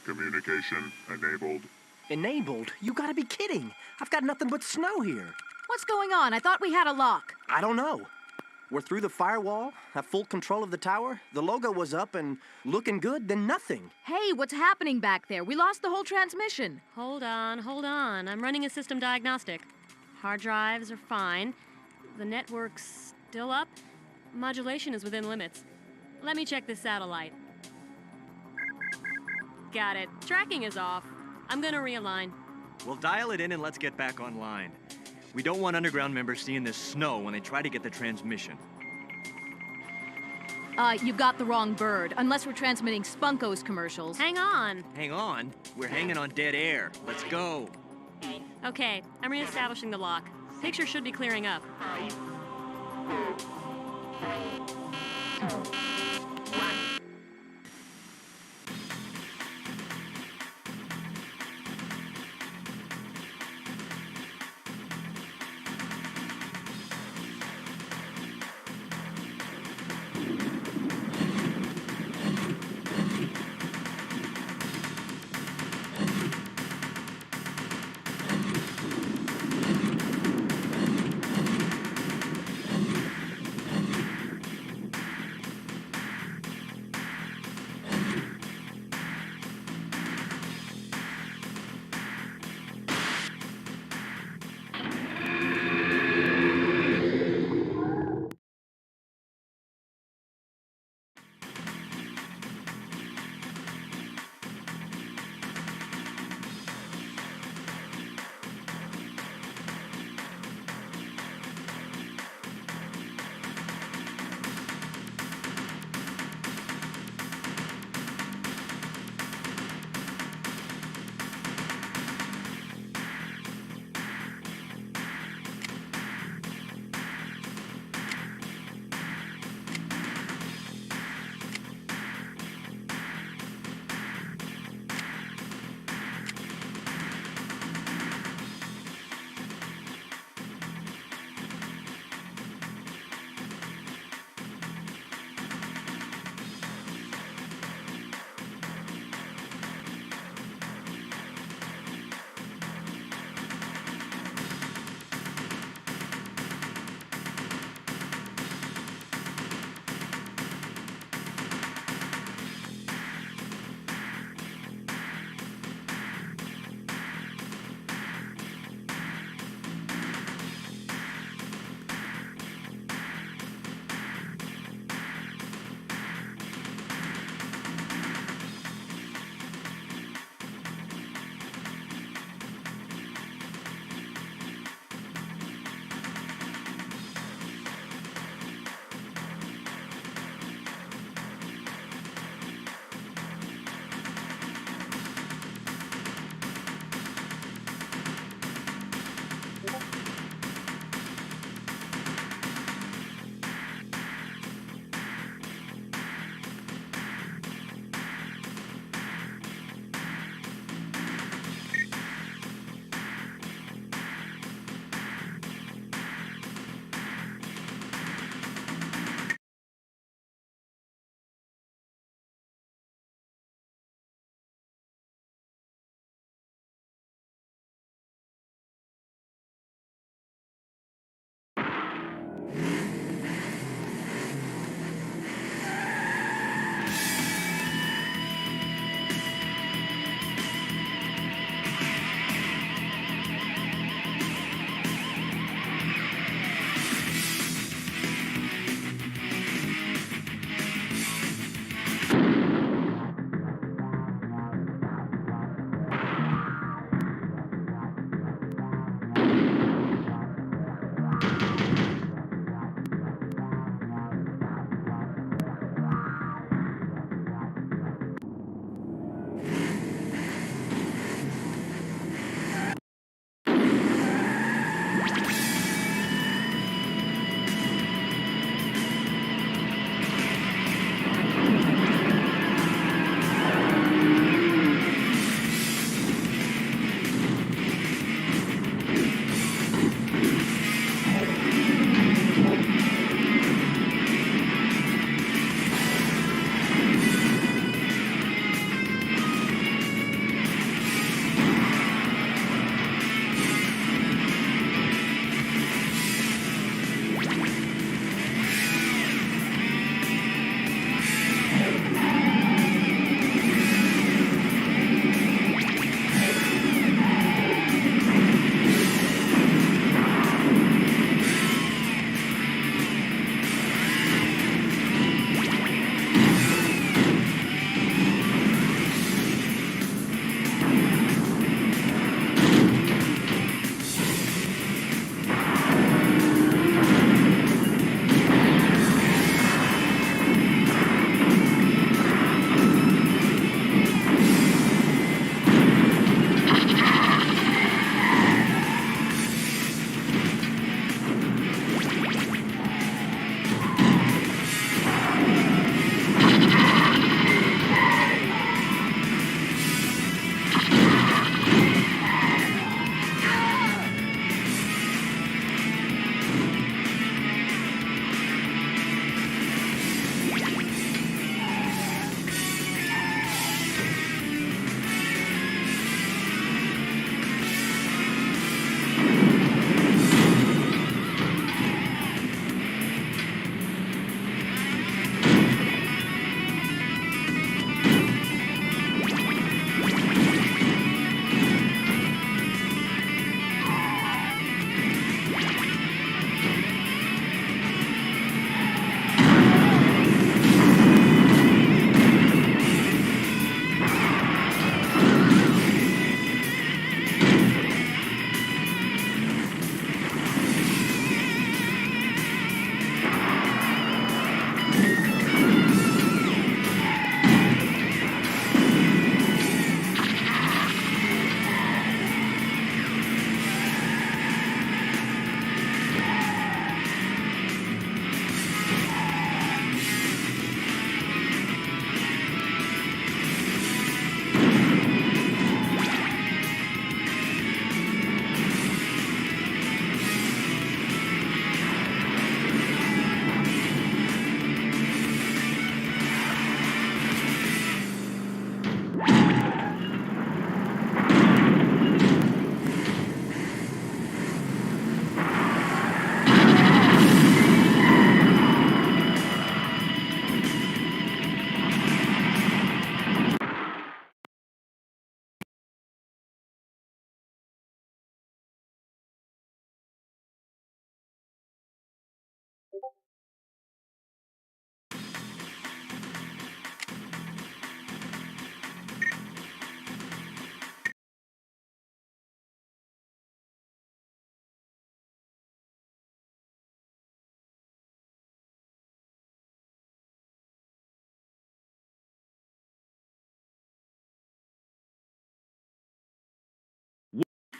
Communication enabled. Enabled? You gotta be kidding. I've got nothing but snow here. What's going on? I thought we had a lock. I don't know. We're through the firewall, have full control of the tower, the logo was up and looking good, then nothing. Hey, what's happening back there? We lost the whole transmission. Hold on. I'm running a system diagnostic. Hard drives are fine. The network's still up. Modulation is within limits. Let me check this satellite. Got it. Tracking is off. I'm gonna realign. We'll dial it in and let's get back online. We don't want underground members seeing this snow when they try to get the transmission. You've got the wrong bird, unless we're transmitting Spunko's commercials. Hang on. Hang on. We're hanging on dead air. Let's go. Okay, I'm reestablishing the lock. Picture should be clearing up.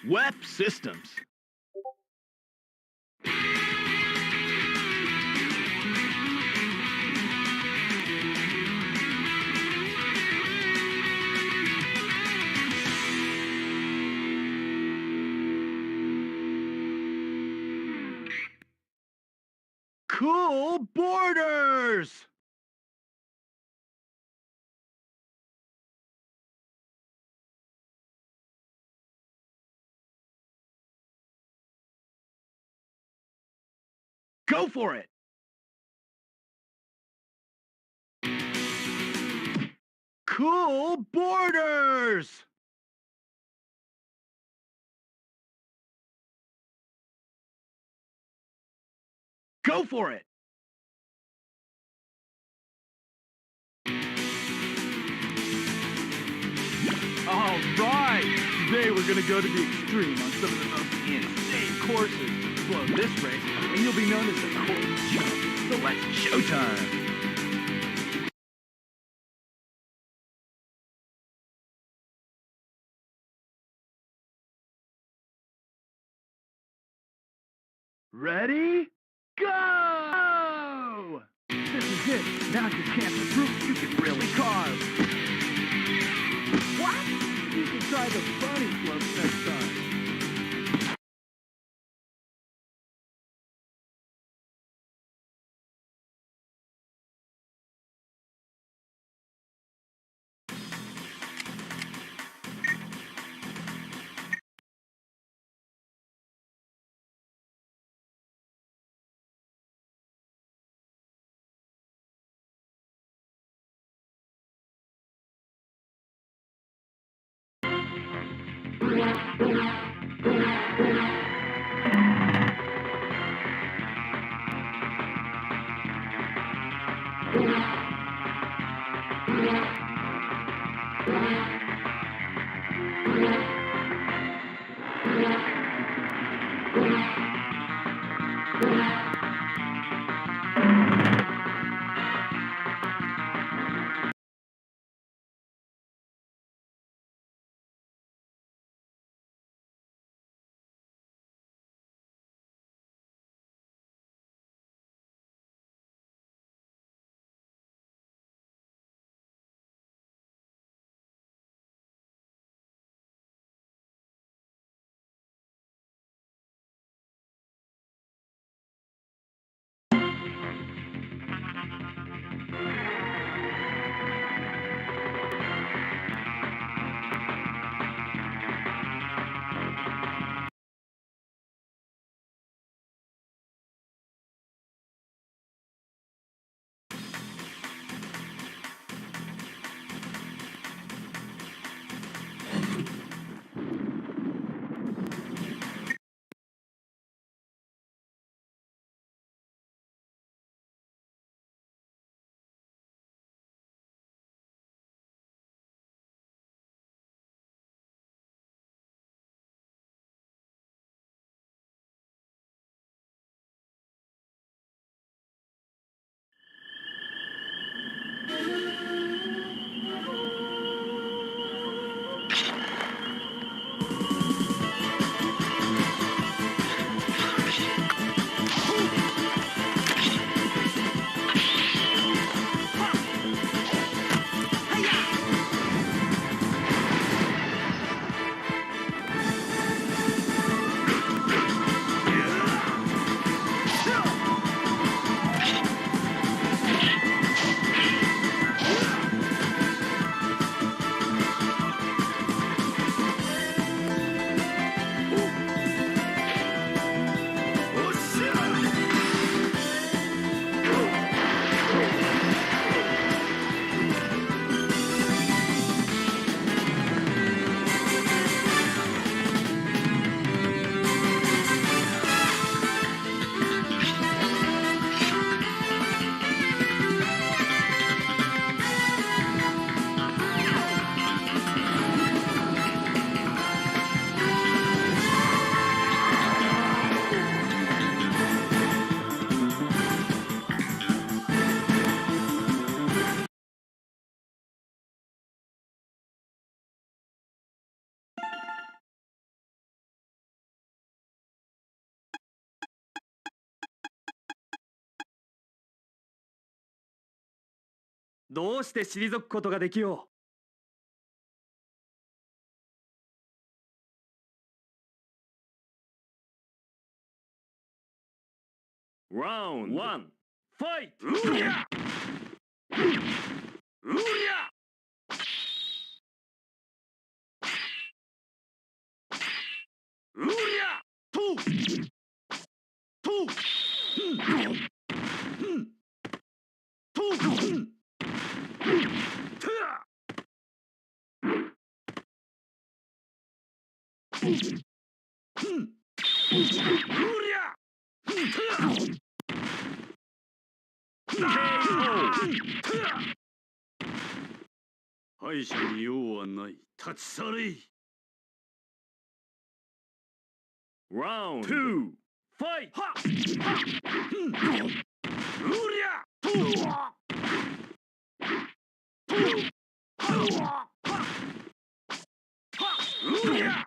Web systems. Cool borders! Go for it! Cool borders! Go for it! All right! Today we're gonna go to the extreme on some of the most insane courses to explode this race, and you'll be known as the course champ. So let's showtime! Ready? Go! This is it. Now's your chance to prove you can really carve. What? You can try the bunny slopes next time. どうして退くことができよう。Round 1 Fight! うりゃうりゃうりゃととと敗者に用はない。立ち去れ。Round 2 Fight! はっうりゃとはうりゃ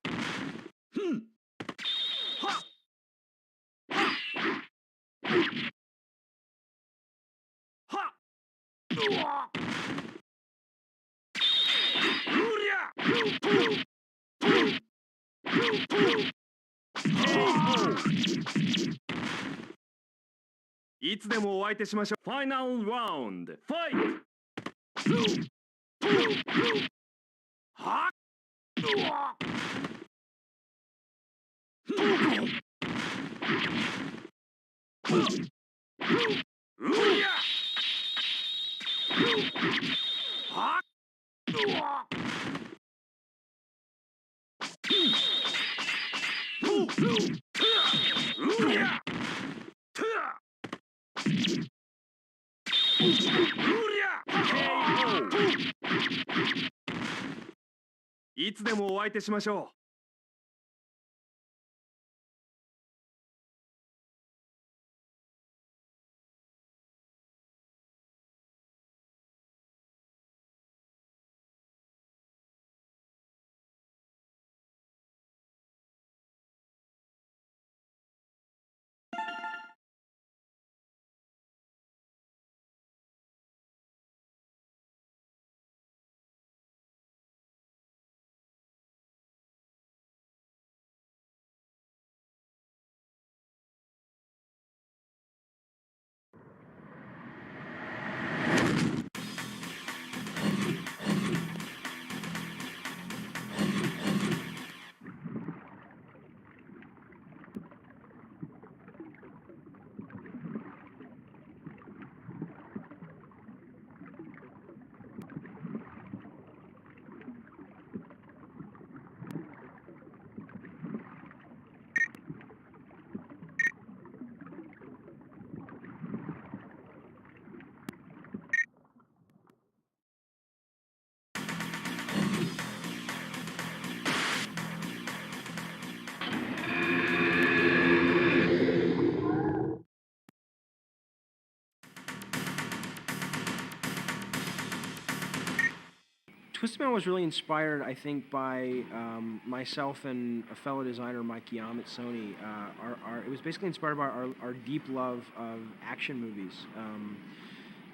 いつでもお相手しましょう。ファイナルラウンドファイトはっうりゃはっうりゃいつでもお相手しましょう。Twisted Metal was really inspired, I think, by myself and a fellow designer, Mike Yam at Sony. It was basically inspired by our deep love of action movies.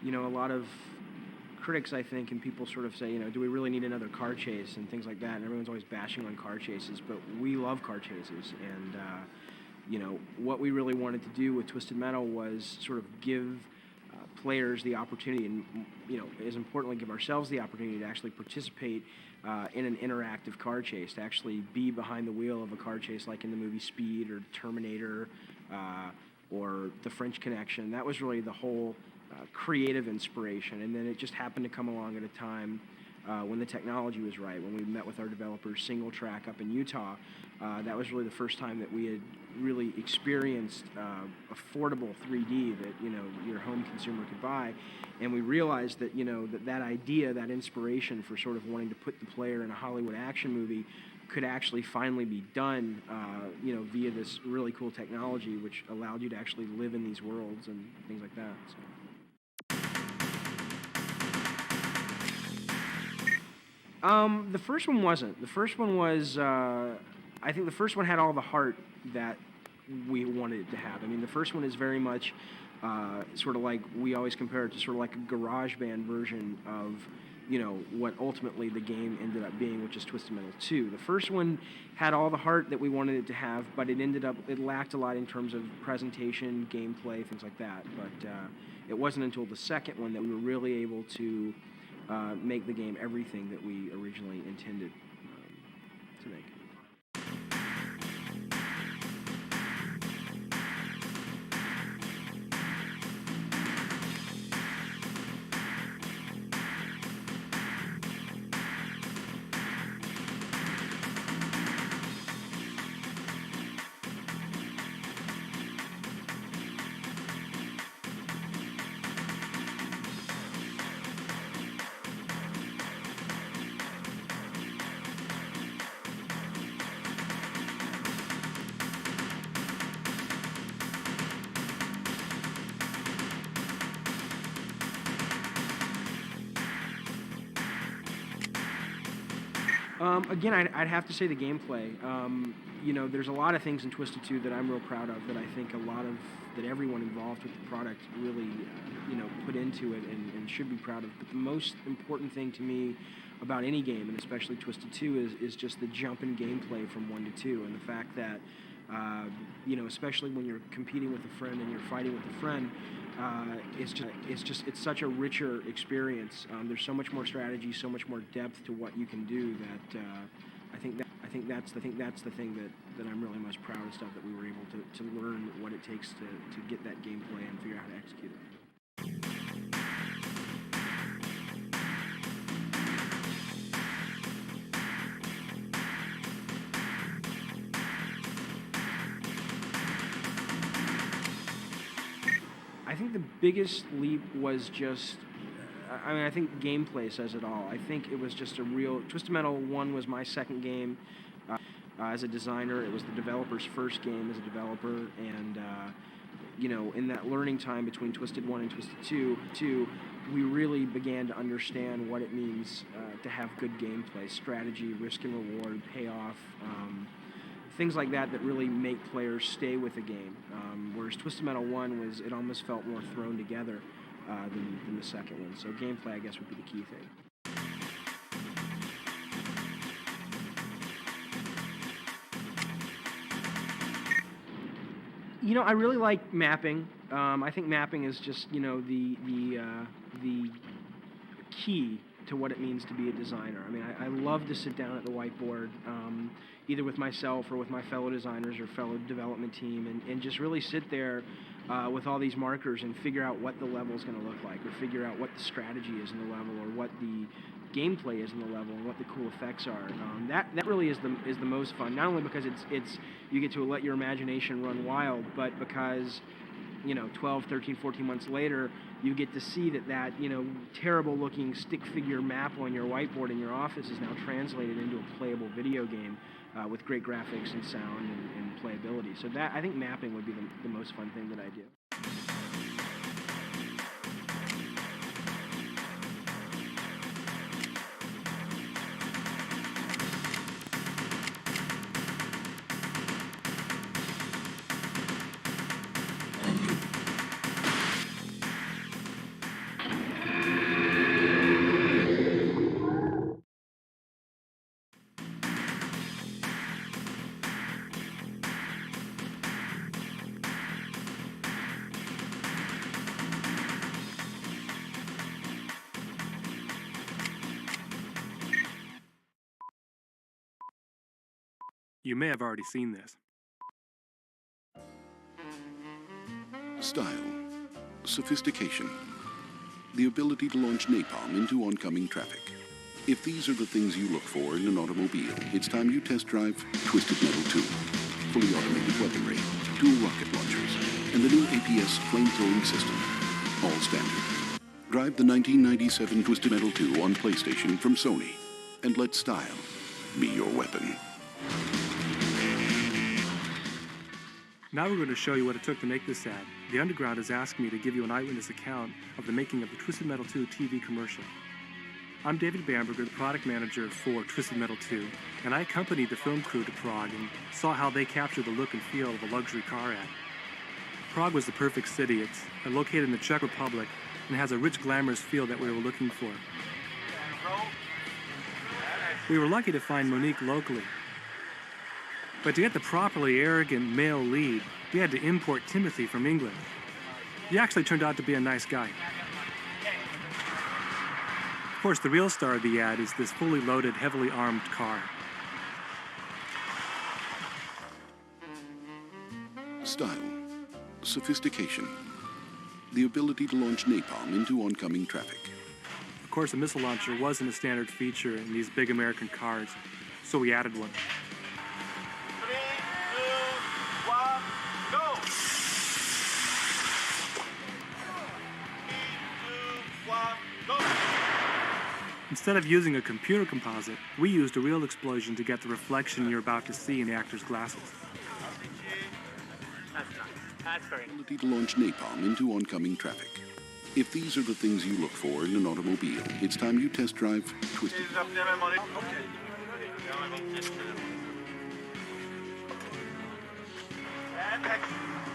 You know, a lot of critics, I think, and people sort of say, you know, do we really need another car chase and things like that? And everyone's always bashing on car chases, but we love car chases. And, you know, what we really wanted to do with Twisted Metal was sort of give players the opportunity, and you know, as importantly, give ourselves the opportunity to actually participate in an interactive car chase, to actually be behind the wheel of a car chase, like in the movie Speed or Terminator or The French Connection. That was really the whole creative inspiration, and then it just happened to come along at a time when the technology was right. When we met with our developers, Single Track up in Utah, that was really the first time that we had really experienced affordable 3D that, you know, your home consumer could buy. And we realized that, you know, that idea, that inspiration for sort of wanting to put the player in a Hollywood action movie could actually finally be done, you know, via this really cool technology, which allowed you to actually live in these worlds and things like that. So. The first one wasn't. The first one was, I think the first one had all the heart that we wanted it to have. I mean, the first one is very much sort of like, we always compare it to sort of like a garage band version of, you know, what ultimately the game ended up being, which is Twisted Metal 2. The first one had all the heart that we wanted it to have, but it lacked a lot in terms of presentation, gameplay, things like that. But it wasn't until the second one that we were really able to make the game everything that we originally intended to make. Again, I'd have to say the gameplay. You know, there's a lot of things in Twisted 2 that I'm real proud of, that I think that everyone involved with the product really, you know, put into it and should be proud of. But the most important thing to me about any game, and especially Twisted 2, is just the jump in gameplay from 1 to 2, and the fact that, you know, especially when you're competing with a friend and you're fighting with a friend, it's such a richer experience. There's so much more strategy, so much more depth to what you can do that I think that's the thing that I'm really most proudest of, that we were able to learn what it takes to get that gameplay and figure out how to execute it. I think the biggest leap was just, I mean, I think gameplay says it all. I think it was just a real, Twisted Metal 1 was my second game as a designer. It was the developer's first game as a developer, and you know, in that learning time between Twisted 1 and Twisted 2, we really began to understand what it means to have good gameplay, strategy, risk and reward, payoff, things like that really make players stay with the game. Whereas Twisted Metal 1 it almost felt more thrown together than the second one. So gameplay, I guess, would be the key thing. You know, I really like mapping. I think mapping is just, you know, the key to what it means to be a designer. I mean, I love to sit down at the whiteboard, either with myself or with my fellow designers or fellow development team, and just really sit there with all these markers and figure out what the level is going to look like, or figure out what the strategy is in the level, or what the gameplay is in the level, and what the cool effects are. That really is the most fun. Not only because it's you get to let your imagination run wild, but because, you know, 12, 13, 14 months later, you get to see that, you know, terrible looking stick figure map on your whiteboard in your office is now translated into a playable video game with great graphics and sound and playability. So I think mapping would be the most fun thing that I do. You may have already seen this. Style, sophistication, the ability to launch napalm into oncoming traffic. If these are the things you look for in an automobile, it's time you test drive Twisted Metal 2. Fully automated weaponry, dual rocket launchers, and the new APS flamethrowing system. All standard. Drive the 1997 Twisted Metal 2 on PlayStation from Sony, and let style be your weapon. Now we're going to show you what it took to make this ad. The Underground has asked me to give you an eyewitness account of the making of the Twisted Metal 2 TV commercial. I'm David Bamberger, the product manager for Twisted Metal 2, and I accompanied the film crew to Prague and saw how they captured the look and feel of a luxury car ad. Prague was the perfect city. It's located in the Czech Republic and has a rich, glamorous feel that we were looking for. We were lucky to find Monique locally. But to get the properly arrogant male lead, we had to import Timothy from England. He actually turned out to be a nice guy. Of course, the real star of the ad is this fully loaded, heavily armed car. Style, sophistication, the ability to launch napalm into oncoming traffic. Of course, a missile launcher wasn't a standard feature in these big American cars, so we added one. 3, 2, 1, go! 3, 2, 1, go! Instead of using a computer composite, we used a real explosion to get the reflection you're about to see in the actor's glasses. Ability to launch napalm into oncoming traffic. If these are the things you look for in an automobile, it's time you test drive Twisted.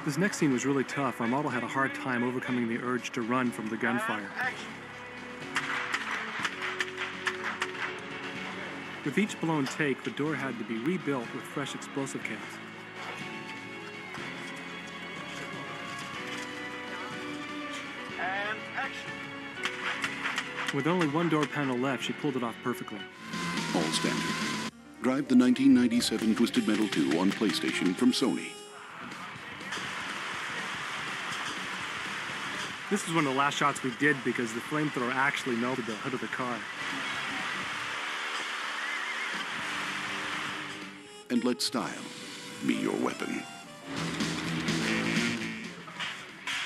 This next scene was really tough. Our model had a hard time overcoming the urge to run from the gunfire. With each blown take, the door had to be rebuilt with fresh explosive caps. And action! With only one door panel left, she pulled it off perfectly. All standard. Drive the 1997 Twisted Metal 2 on PlayStation from Sony. This is one of the last shots we did because the flamethrower actually melted the hood of the car. And let style be your weapon.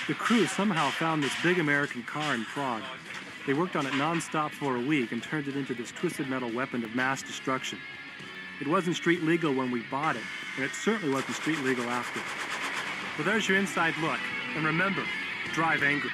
The crew somehow found this big American car in Prague. They worked on it non-stop for a week and turned it into this twisted metal weapon of mass destruction. It wasn't street legal when we bought it, and it certainly wasn't street legal after. Well, there's your inside look. And remember, drive angry.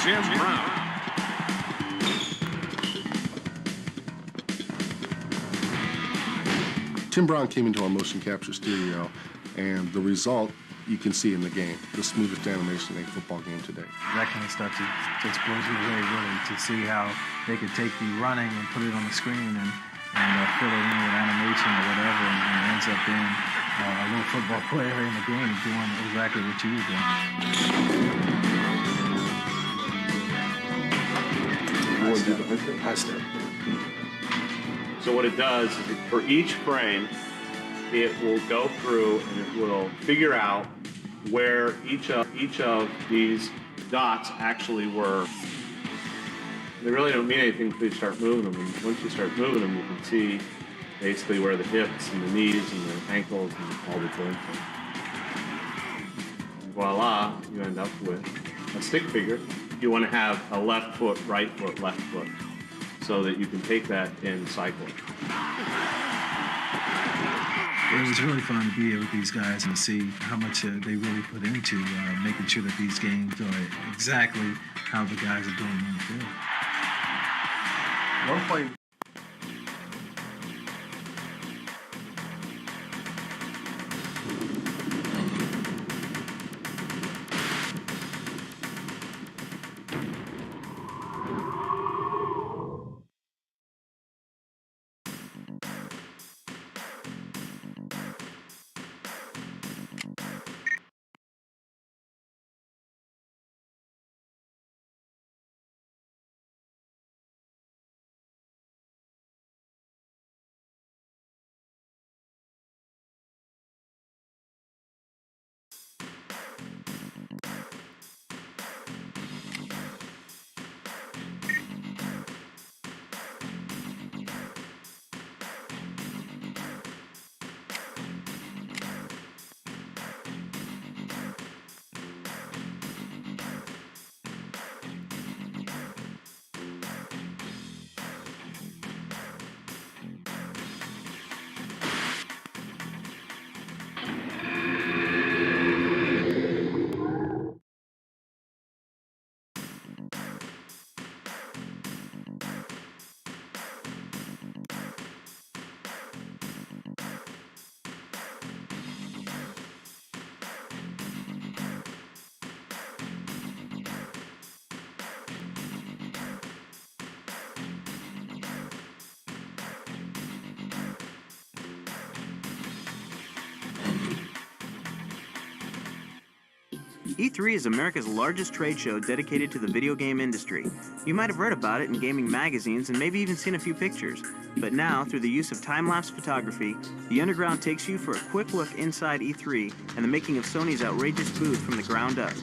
Jim Brown. Tim Brown came into our motion capture studio, and the result you can see in the game, the smoothest animation in a football game today. That kind of stuff to expose you really, to see how they could take the running and put it on the screen and fill it in with animation or whatever, and it ends up being a little football player in the game doing exactly what you were doing. High step. So what it does is for each frame, it will go through and it will figure out where each of these dots actually were. They really don't mean anything until you start moving them. And once you start moving them, you can see basically where the hips and the knees and the ankles and all the joints are. And voila, you end up with a stick figure. You want to have a left foot, left foot, so that you can take that and cycle. It was really fun to be here with these guys and see how much they really put into making sure that these games are exactly how the guys are doing on the field. One play E3 is America's largest trade show dedicated to the video game industry. You might have read about it in gaming magazines and maybe even seen a few pictures. But now, through the use of time-lapse photography, the Underground takes you for a quick look inside E3 and the making of Sony's outrageous booth from the ground up.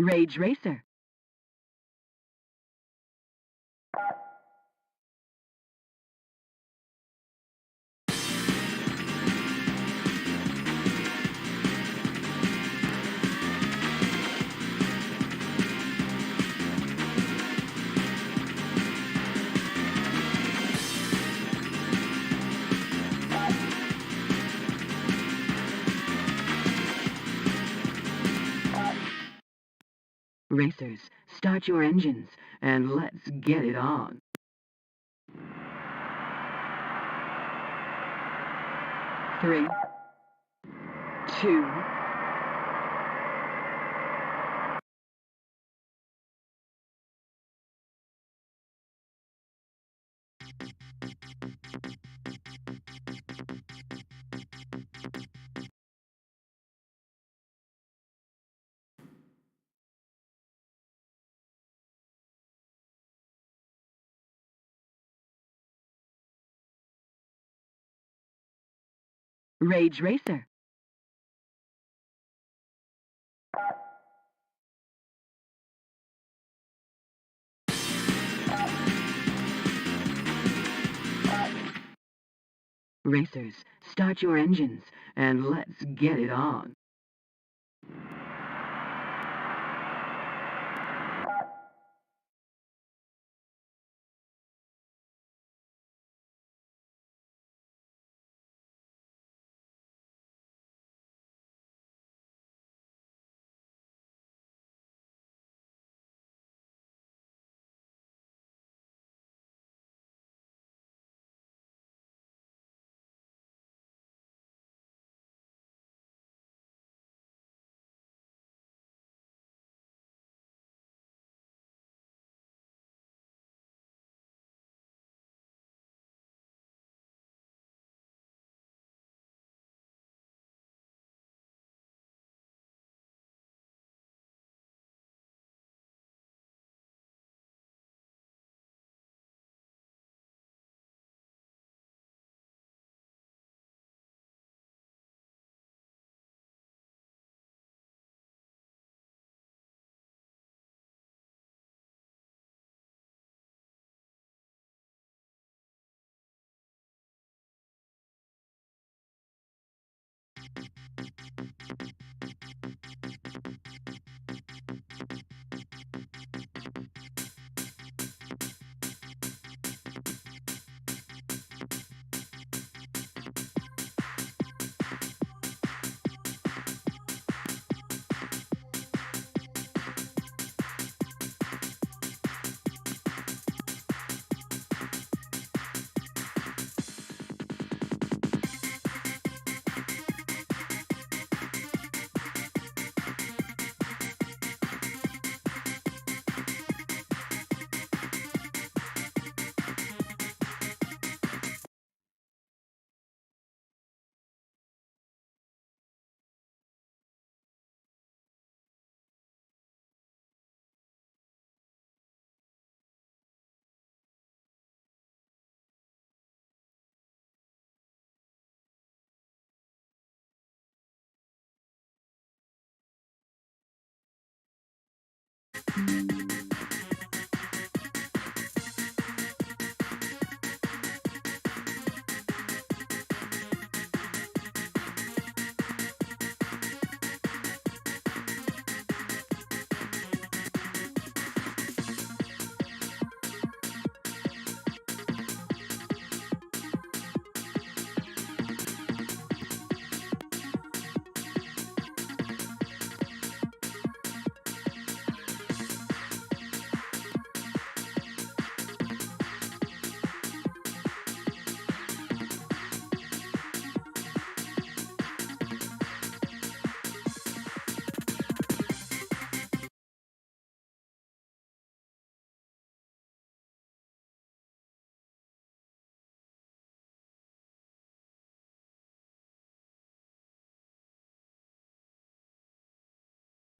Rage Racer. Racers, start your engines, and let's get it on. Three, two, Rage Racer. Racers, start your engines, and let's get it on.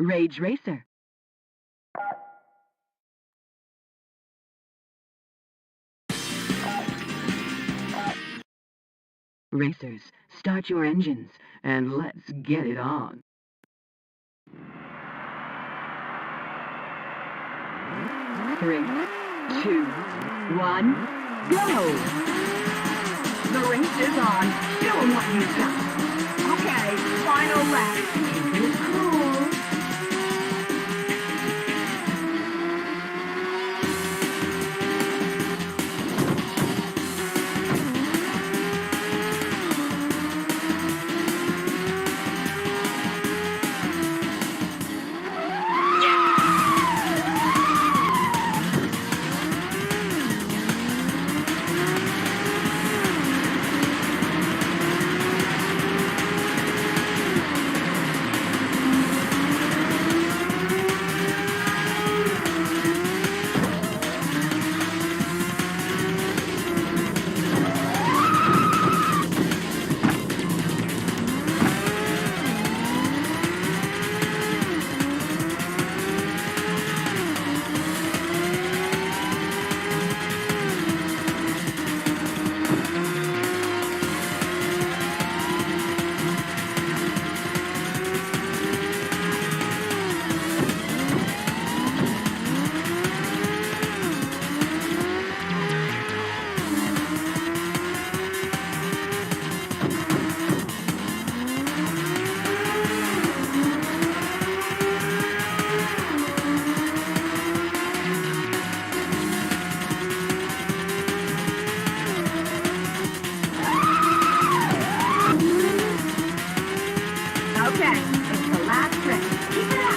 Rage Racer. Racers, start your engines, and let's get it on. 3, 2, 1, go! The race is on. Doing what you've done. Okay, final lap. Keep it cool. Okay, it's the last race. Keep it up.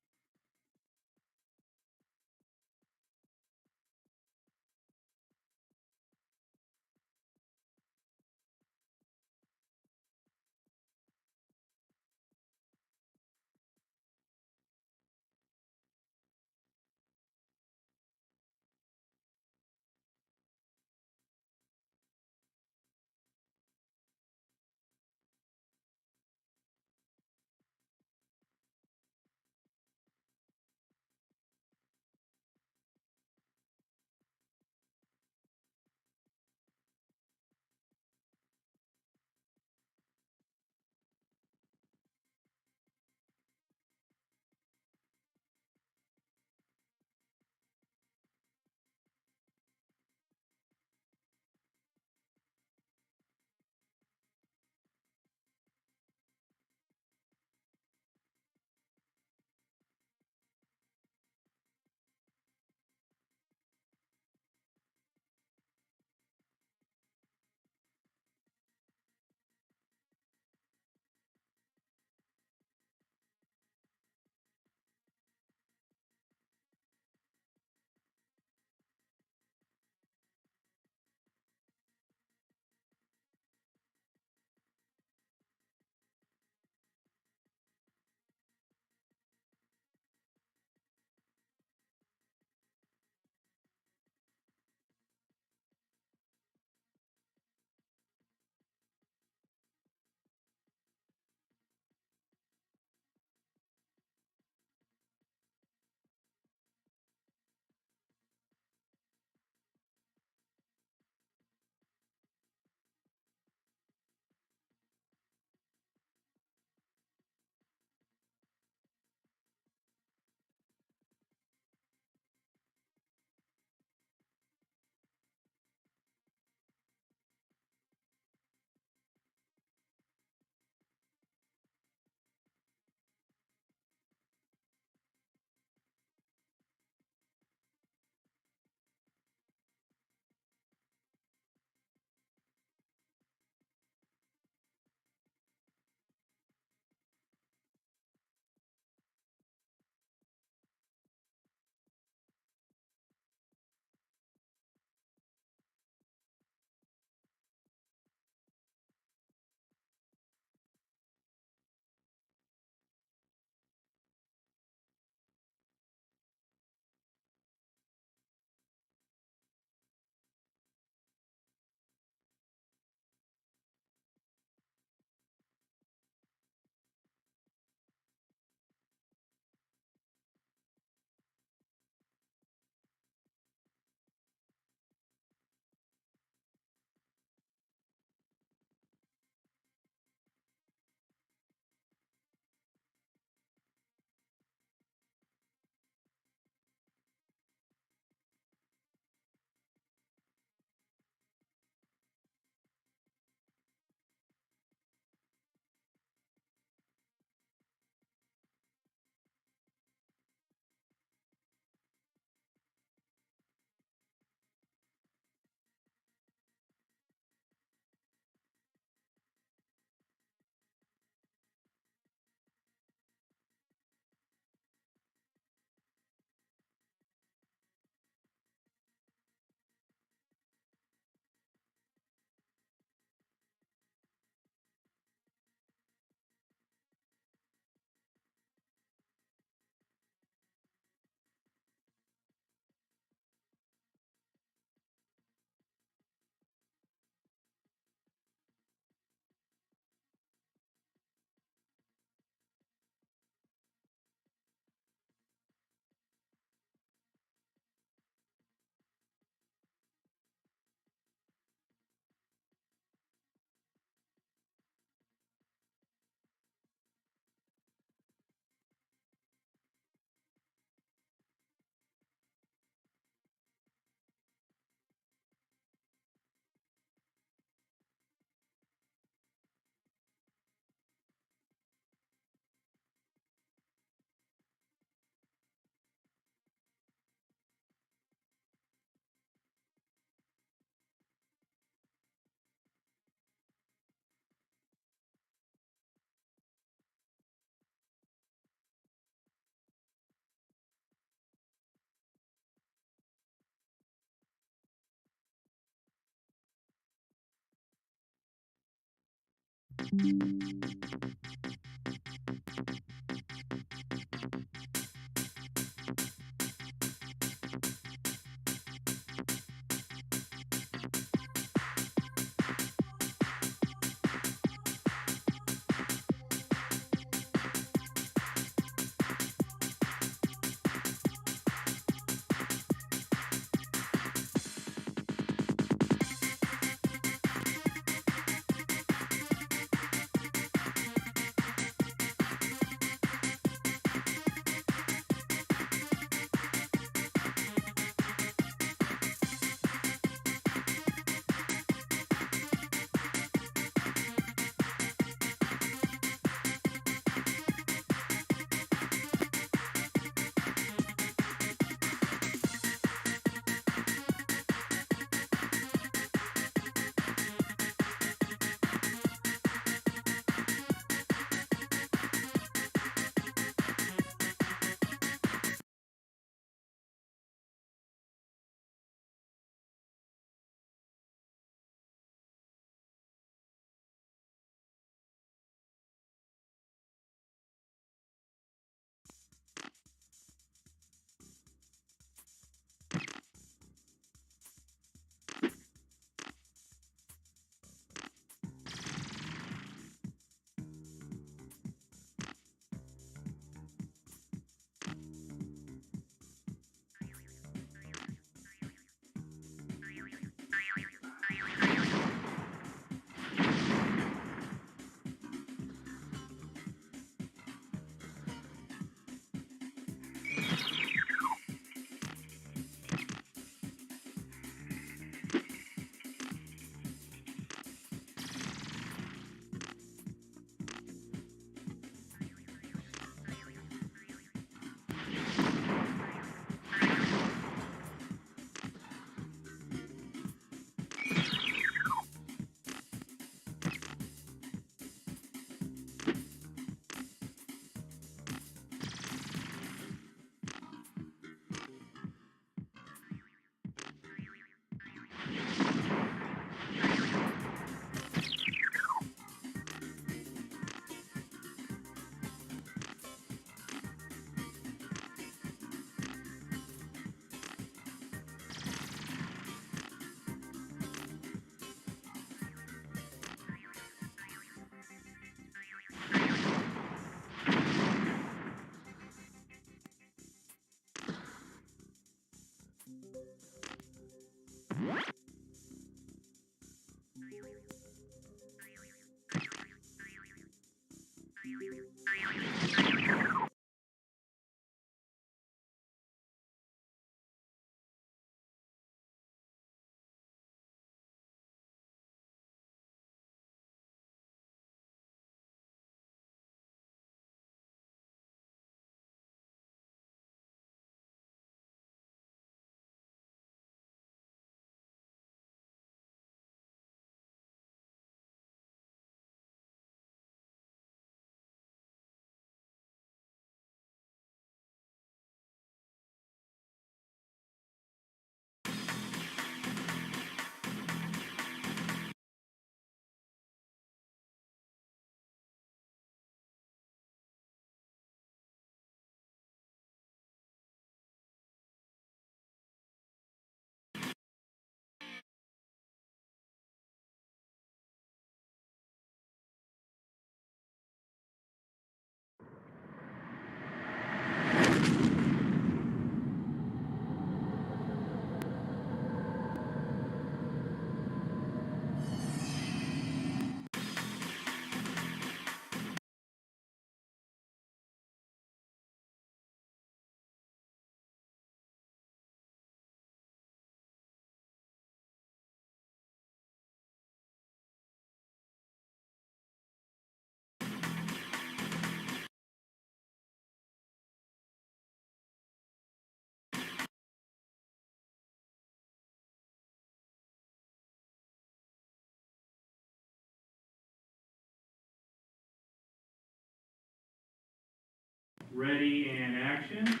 Ready and action.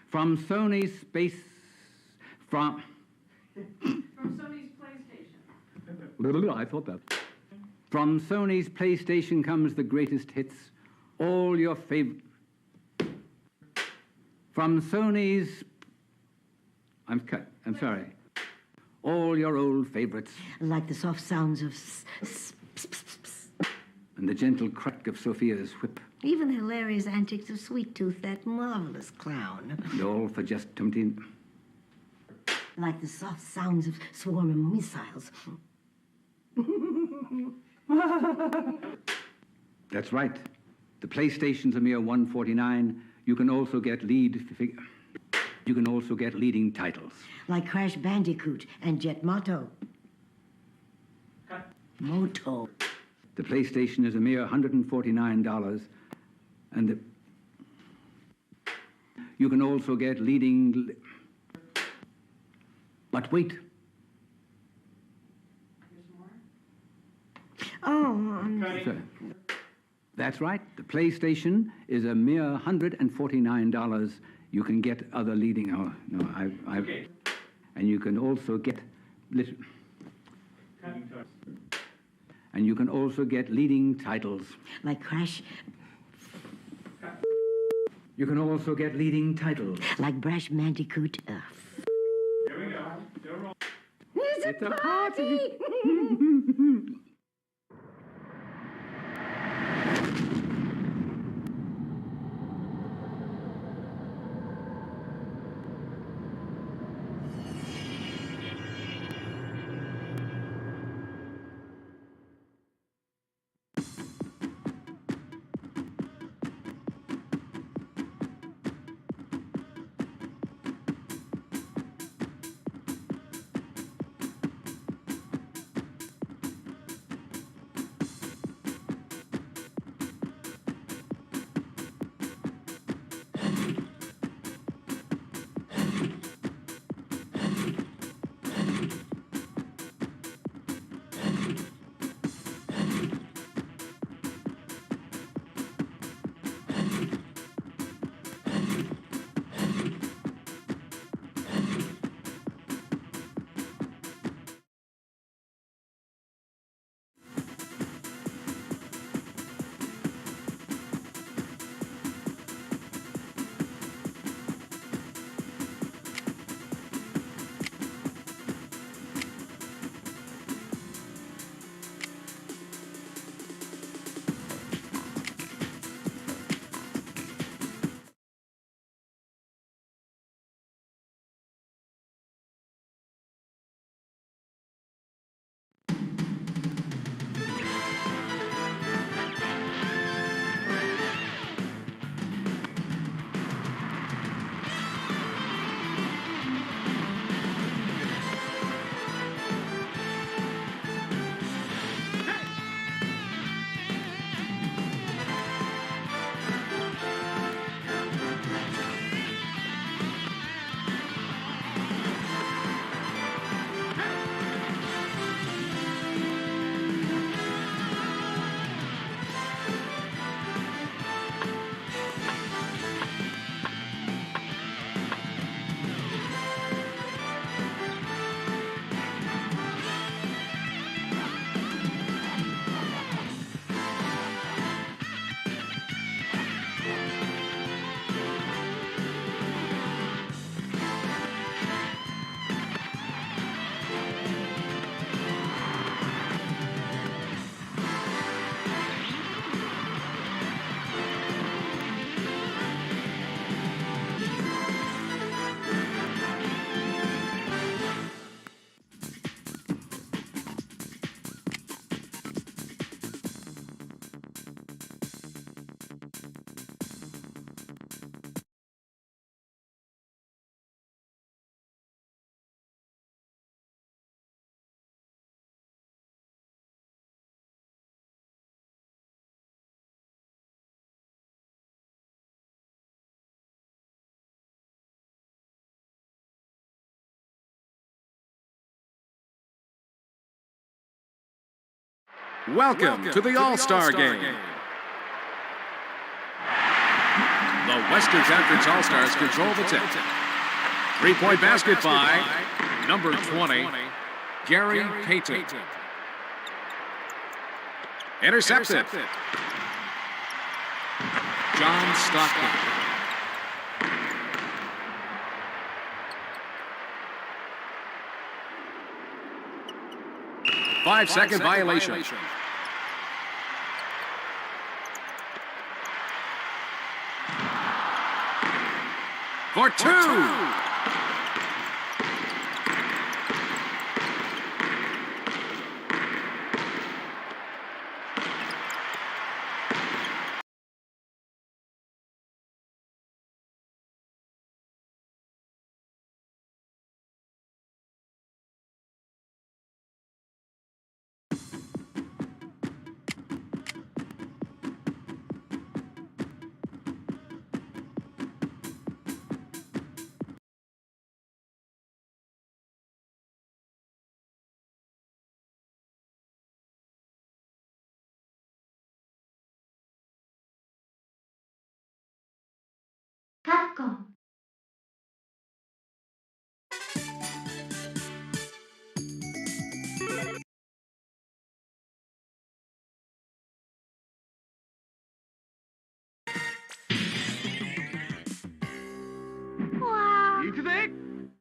From Sony's space... From Sony's PlayStation. I thought that. From Sony's PlayStation comes the greatest hits, all your favorite. From Sony's, I'm sorry. All your old favorites. Like the soft sounds of and the gentle crack of Sophia's whip. even the hilarious antics of Sweet Tooth, that marvelous clown. And all for just 20. Like the soft sounds of swarming missiles. That's right. The PlayStation's a mere $149. You can also get leading titles. Like Crash Bandicoot and Jet Moto. Moto. The PlayStation is a mere $149, and you can also get leading. But wait. Oh, That's right. The PlayStation is a mere $149. You can get other leading. Oh no, Okay. And you can also get. And you can also get leading titles. like Crash. You can also get leading titles. Like Crash Bandicoot. Here we go. It's a party! Welcome to the All-Star Game. The Western Conference All-Stars control the tip. Three-point basket by number 20, Gary Payton. Intercepted. John Stockton. 5-second violation. For two.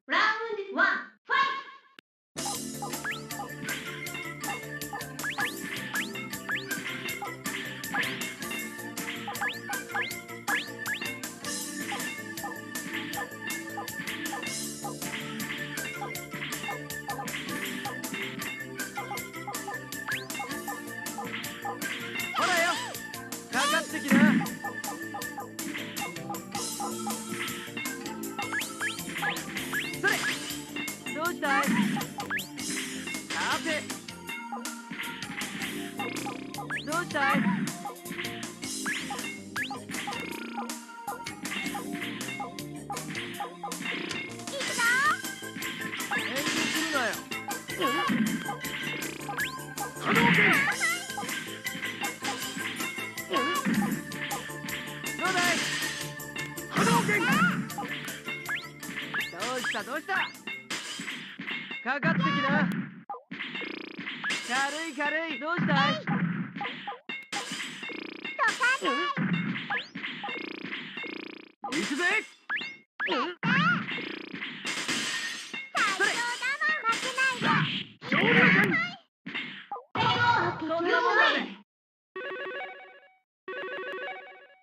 Round one, fight!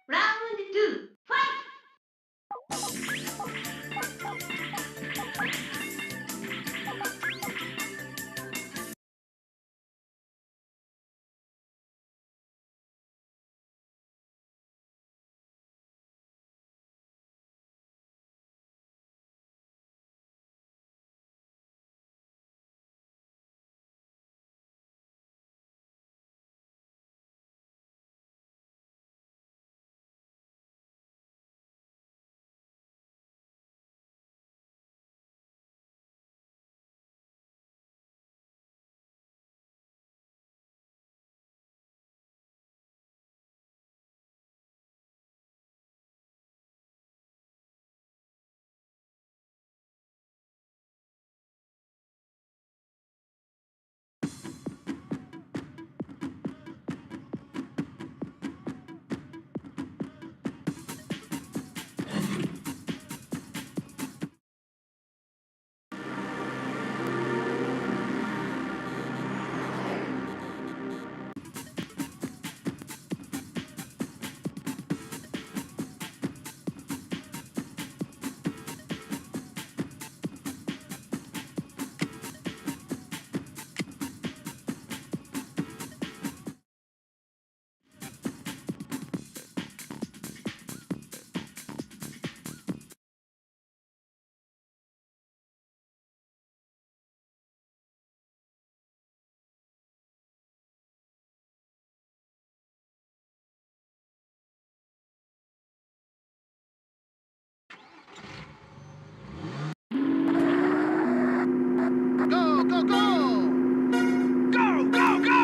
Round two, fight! Go, go, go! Go, go, go!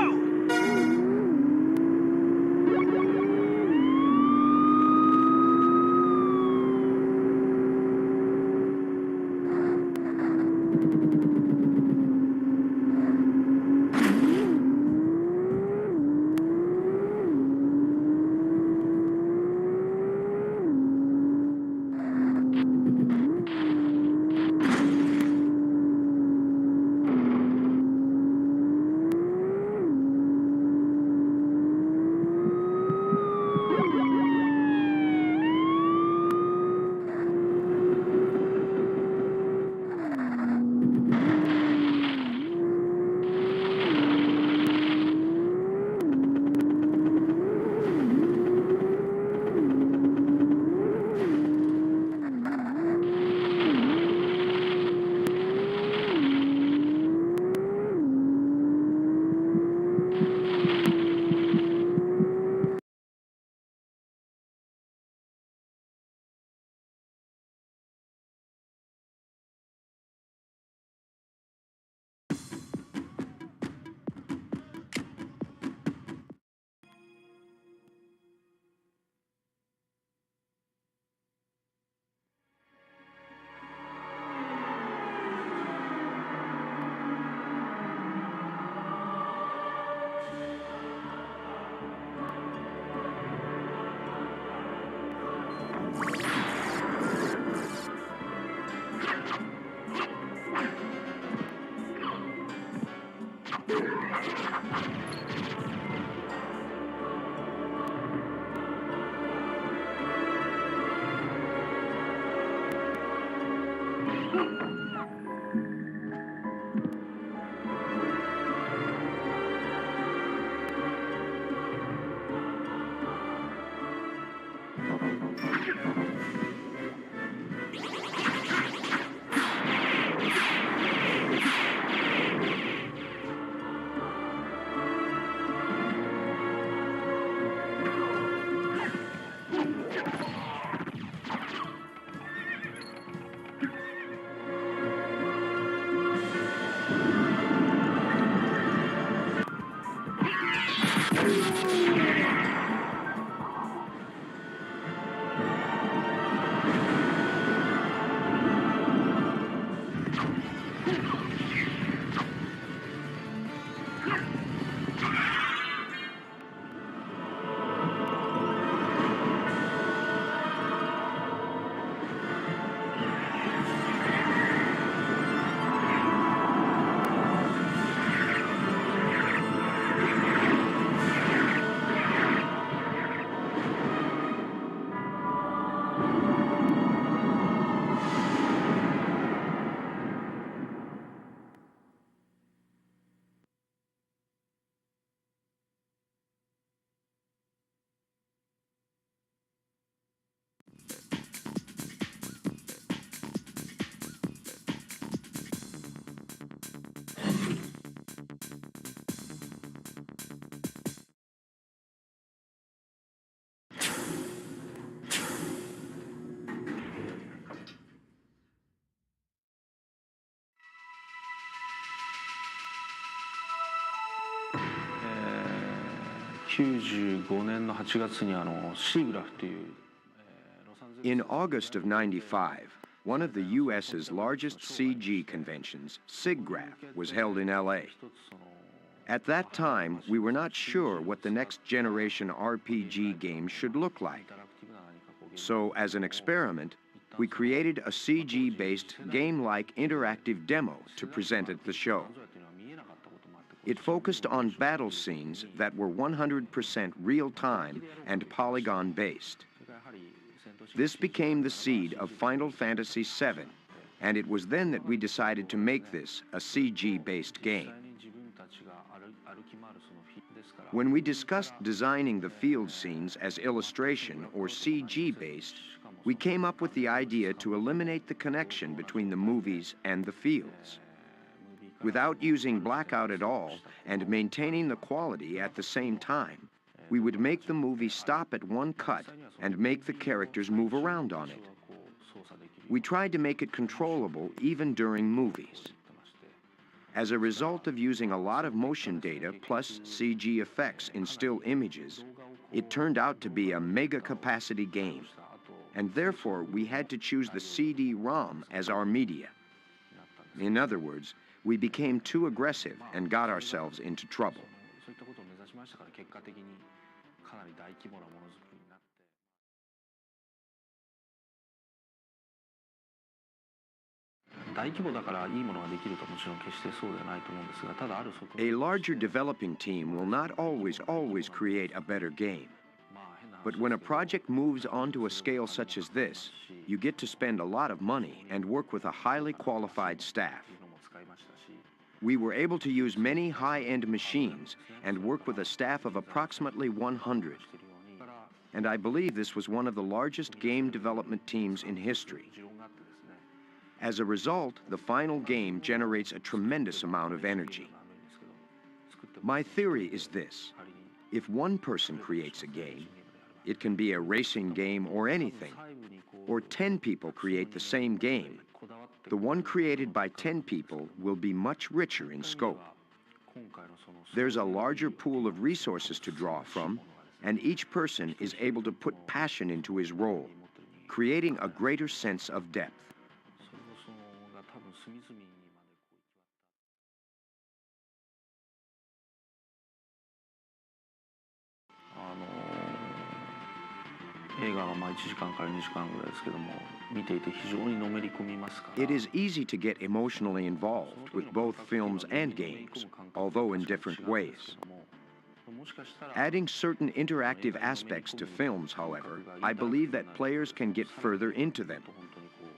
95年の8月にシーグラフという In August of 95, one of the U.S.'s largest CG conventions, SIGGRAPH, was held in L.A. At that time, we were not sure what the next generation RPG game should look like. So, as an experiment, we created a CG-based, game-like interactive demo to present at the show. It focused on battle scenes that were 100% real-time and polygon-based. This became the seed of Final Fantasy VII, and it was then that we decided to make this a CG-based game. When we discussed designing the field scenes as illustration or CG-based, we came up with the idea to eliminate the connection between the movies and the fields. Without using blackout at all and maintaining the quality at the same time, we would make the movie stop at one cut and make the characters move around on it. We tried to make it controllable even during movies. As a result of using a lot of motion data plus CG effects in still images, it turned out to be a mega-capacity game, and therefore we had to choose the CD-ROM as our media. In other words, we became too aggressive and got ourselves into trouble. A larger developing team will not always create a better game. But when a project moves onto a scale such as this, you get to spend a lot of money and work with a highly qualified staff. We were able to use many high-end machines and work with a staff of approximately 100. And I believe this was one of the largest game development teams in history. As a result, the final game generates a tremendous amount of energy. My theory is this: if one person creates a game, it can be a racing game or anything, or 10 people create the same game, the one created by 10 people will be much richer in scope. There's a larger pool of resources to draw from, and each person is able to put passion into his role, creating a greater sense of depth. It is easy to get emotionally involved with both films and games, although in different ways. Adding certain interactive aspects to films, however, I believe that players can get further into them,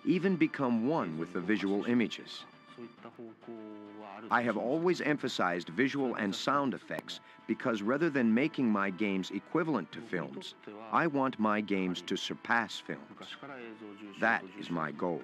even become one with the visual images. I have always emphasized visual and sound effects because rather than making my games equivalent to films, I want my games to surpass films. That is my goal.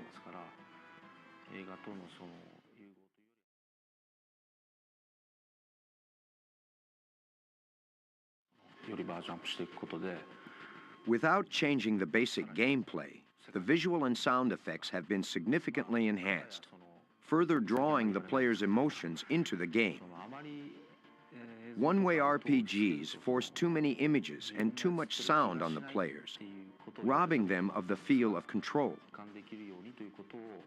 Without changing the basic gameplay, the visual and sound effects have been significantly enhanced, further drawing the player's emotions into the game. One-way RPGs force too many images and too much sound on the players, robbing them of the feel of control.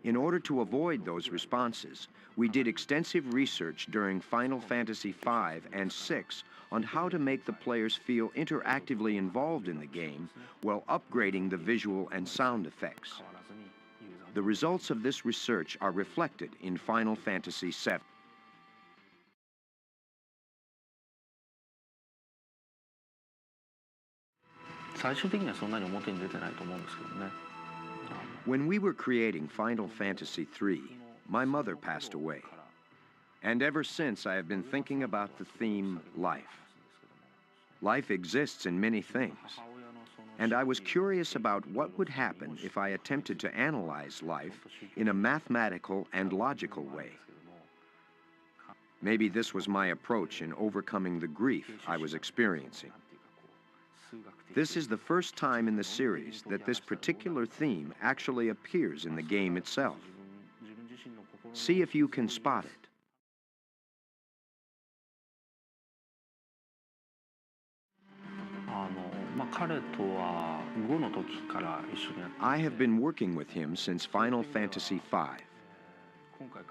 In order to avoid those responses, we did extensive research during Final Fantasy V and VI on how to make the players feel interactively involved in the game while upgrading the visual and sound effects. The results of this research are reflected in Final Fantasy VII. When we were creating Final Fantasy III, my mother passed away. And ever since, I have been thinking about the theme life. Life exists in many things. And I was curious about what would happen if I attempted to analyze life in a mathematical and logical way. Maybe this was my approach in overcoming the grief I was experiencing. This is the first time in the series that this particular theme actually appears in the game itself. See if you can spot it. I have been working with him since Final Fantasy V.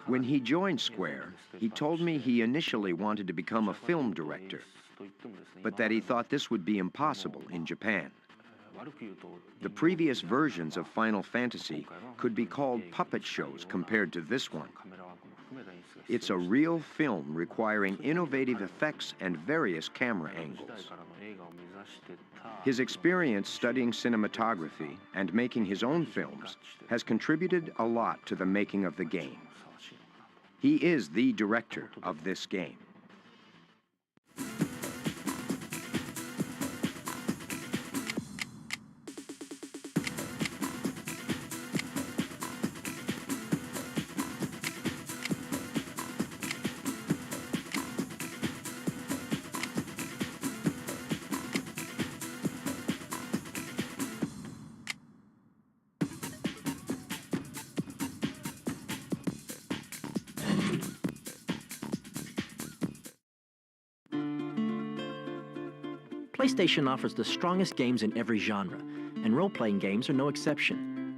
When he joined Square, he told me he initially wanted to become a film director, but that he thought this would be impossible in Japan. The previous versions of Final Fantasy could be called puppet shows compared to this one. It's a real film requiring innovative effects and various camera angles. His experience studying cinematography and making his own films has contributed a lot to the making of the game. He is the director of this game. PlayStation offers the strongest games in every genre, and role-playing games are no exception.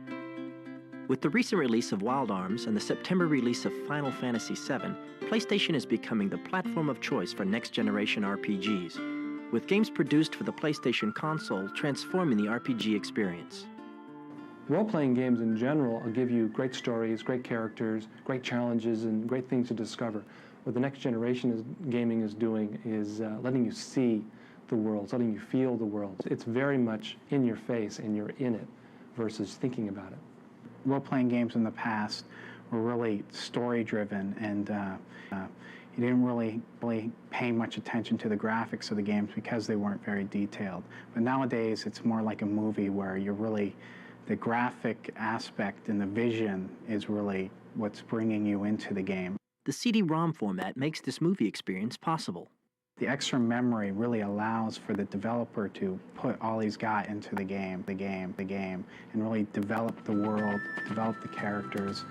With the recent release of Wild Arms and the September release of Final Fantasy VII, PlayStation is becoming the platform of choice for next-generation RPGs, with games produced for the PlayStation console transforming the RPG experience. Role-playing games in general will give you great stories, great characters, great challenges, and great things to discover. What the next generation gaming is doing is letting you see the world, letting you feel the world. It's very much in your face and you're in it versus thinking about it. Role-playing games in the past were really story-driven, and you didn't really pay much attention to the graphics of the games because they weren't very detailed. But nowadays, it's more like a movie where you're really, the graphic aspect and the vision is really what's bringing you into the game. The CD-ROM format makes this movie experience possible. The extra memory really allows for the developer to put all he's got into the game, and really develop the world, develop the characters,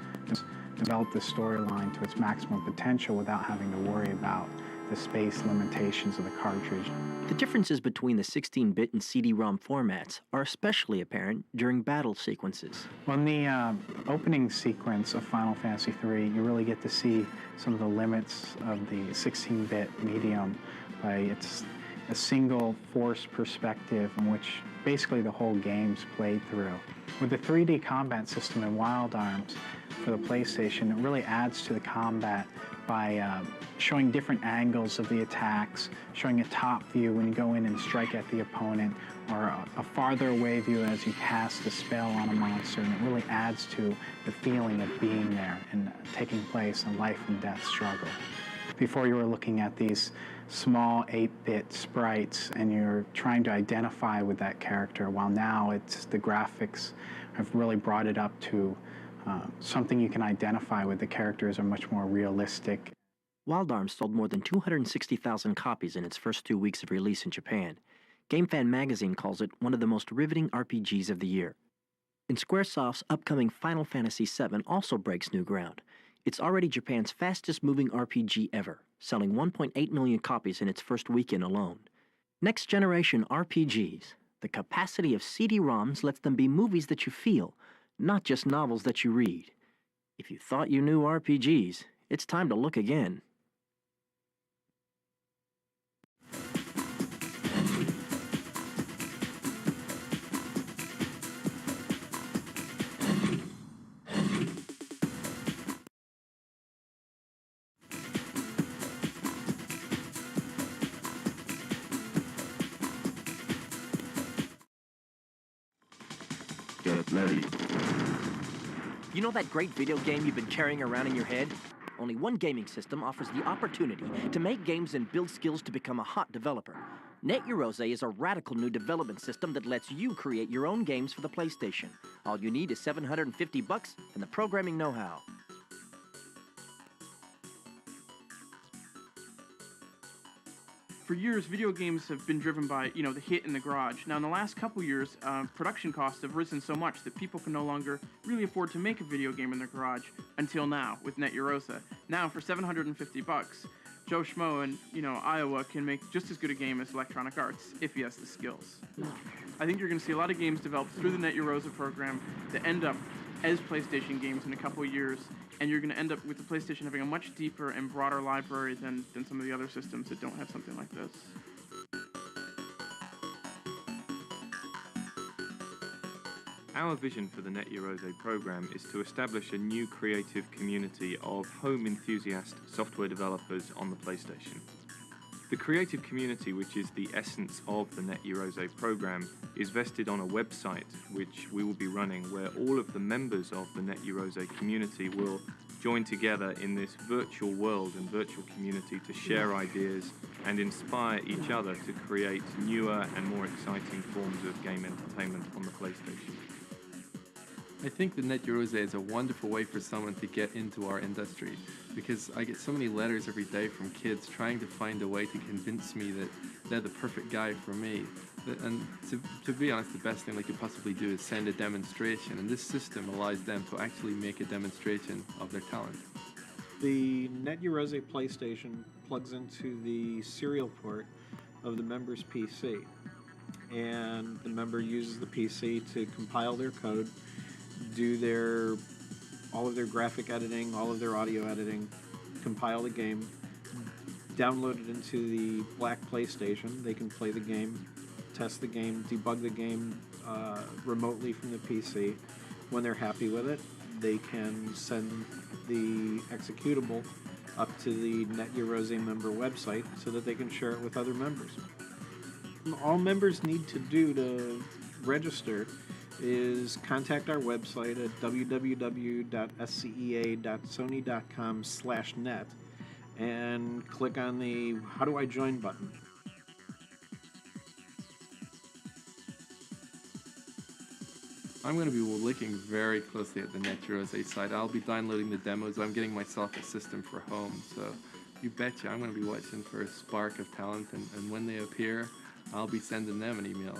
develop the storyline to its maximum potential without having to worry about the space limitations of the cartridge. The differences between the 16-bit and CD-ROM formats are especially apparent during battle sequences. Well, in the opening sequence of Final Fantasy III, you really get to see some of the limits of the 16-bit medium by its a single force perspective in which basically the whole game's played through. With the 3D combat system in Wild Arms for the PlayStation, it really adds to the combat by showing different angles of the attacks, showing a top view when you go in and strike at the opponent, or a farther away view as you cast a spell on a monster, and it really adds to the feeling of being there and taking place in life and death struggle. Before you were looking at these small 8-bit sprites and you're trying to identify with that character, while now it's the graphics have really brought it up to something you can identify with. The characters are much more realistic. Wild Arms sold more than 260,000 copies in its first 2 weeks of release in Japan. GameFan magazine calls it one of the most riveting RPGs of the year. And Squaresoft's upcoming Final Fantasy VII also breaks new ground. It's already Japan's fastest-moving RPG ever, selling 1.8 million copies in its first weekend alone. Next-generation RPGs. The capacity of CD-ROMs lets them be movies that you feel, not just novels that you read. If you thought you knew RPGs, it's time to look again. Get ready. You know that great video game you've been carrying around in your head? Only one gaming system offers the opportunity to make games and build skills to become a hot developer. NetEurose is a radical new development system that lets you create your own games for the PlayStation. All you need is $750 and the programming know-how. For years, video games have been driven by, the hit in the garage. Now, in the last couple years, production costs have risen so much that people can no longer really afford to make a video game in their garage until now with NetEurose. Now, for $750, Joe Schmo in, Iowa can make just as good a game as Electronic Arts if he has the skills. I think you're going to see a lot of games developed through the Net Rosa program that end up as PlayStation games in a couple of years, and you're going to end up with the PlayStation having a much deeper and broader library than some of the other systems that don't have something like this. Our vision for the Net Rose program is to establish a new creative community of home enthusiast software developers on the PlayStation. The creative community, which is the essence of the Net Rose program, is vested on a website which we will be running, where all of the members of the Net Rose community will join together in this virtual world and virtual community to share ideas and inspire each other to create newer and more exciting forms of game entertainment on the PlayStation. I think the Net Rose is a wonderful way for someone to get into our industry, because I get so many letters every day from kids trying to find a way to convince me that they're the perfect guy for me. And to be honest, the best thing they could possibly do is send a demonstration, and this system allows them to actually make a demonstration of their talent. The Net Rose PlayStation plugs into the serial port of the member's PC, and the member uses the PC to compile their code, do all of their graphic editing, all of their audio editing, compile the game, download it into the black PlayStation. They can play the game, test the game, debug the game remotely from the PC. When they're happy with it, they can send the executable up to the Net Rose member website so that they can share it with other members. All members need to do to register is contact our website at www.scea.sony.com/net and click on the How Do I Join button. I'm going to be looking very closely at the Net Rose site. I'll be downloading the demos. I'm getting myself a system for home, so you betcha I'm going to be watching for a spark of talent, and when they appear, I'll be sending them an email.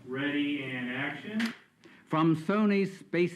Ready and action. From Sony Space.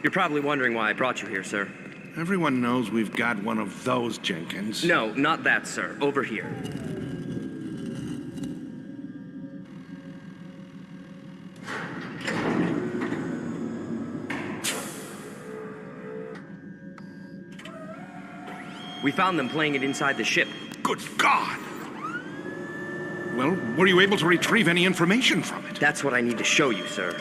You're probably wondering why I brought you here, sir. Everyone knows we've got one of those, Jenkins. No, not that, sir. Over here. We found them playing it inside the ship. Good God! Well, were you able to retrieve any information from it? That's what I need to show you, sir.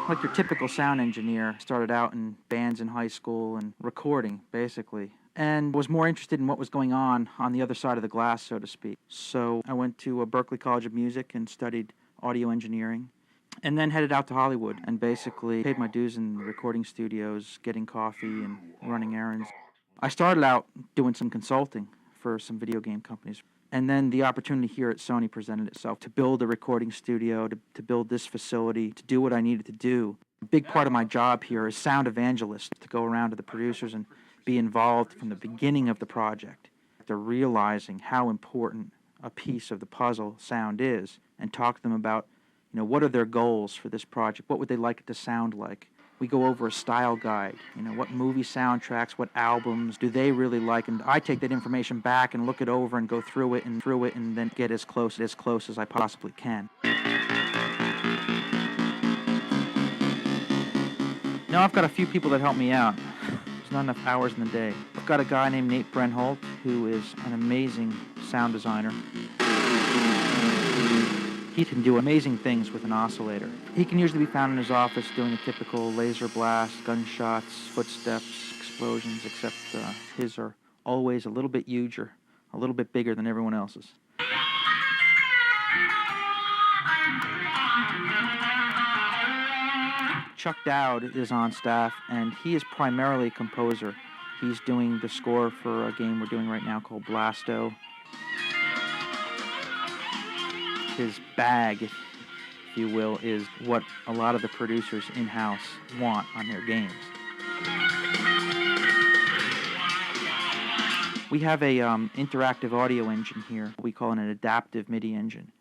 Like your typical sound engineer, started out in bands in high school and recording, basically, and was more interested in what was going on the other side of the glass, so to speak. So I went to Berklee College of Music and studied audio engineering, and then headed out to Hollywood and basically paid my dues in the recording studios, getting coffee and running errands. I started out doing some consulting for some video game companies. And then the opportunity here at Sony presented itself to build a recording studio, to build this facility, to do what I needed to do. A big part of my job here is sound evangelist, to go around to the producers and be involved from the beginning of the project. They're realizing how important a piece of the puzzle sound is, and talk to them about, what are their goals for this project? What would they like it to sound like? We go over a style guide, what movie soundtracks, what albums do they really like, and I take that information back and look it over and go through it and then get as close as I possibly can. Now I've got a few people that help me out. There's not enough hours in the day. I've got a guy named Nate Brenholt, who is an amazing sound designer. He can do amazing things with an oscillator. He can usually be found in his office doing a typical laser blast, gunshots, footsteps, explosions, except his are always a little bit huger, a little bit bigger than everyone else's. Chuck Dowd is on staff, and he is primarily a composer. He's doing the score for a game we're doing right now called Blasto. His bag, if you will, is what a lot of the producers in-house want on their games. We have a interactive audio engine here. We call it an adaptive MIDI engine.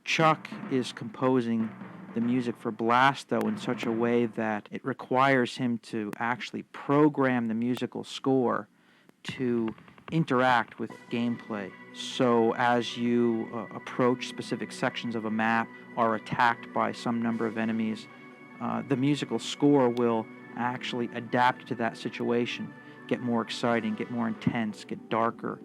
Chuck is composing the music for Blasto in such a way that it requires him to actually program the musical score to interact with gameplay. So as you approach specific sections of a map, are attacked by some number of enemies, the musical score will actually adapt to that situation, get more exciting, get more intense, get darker.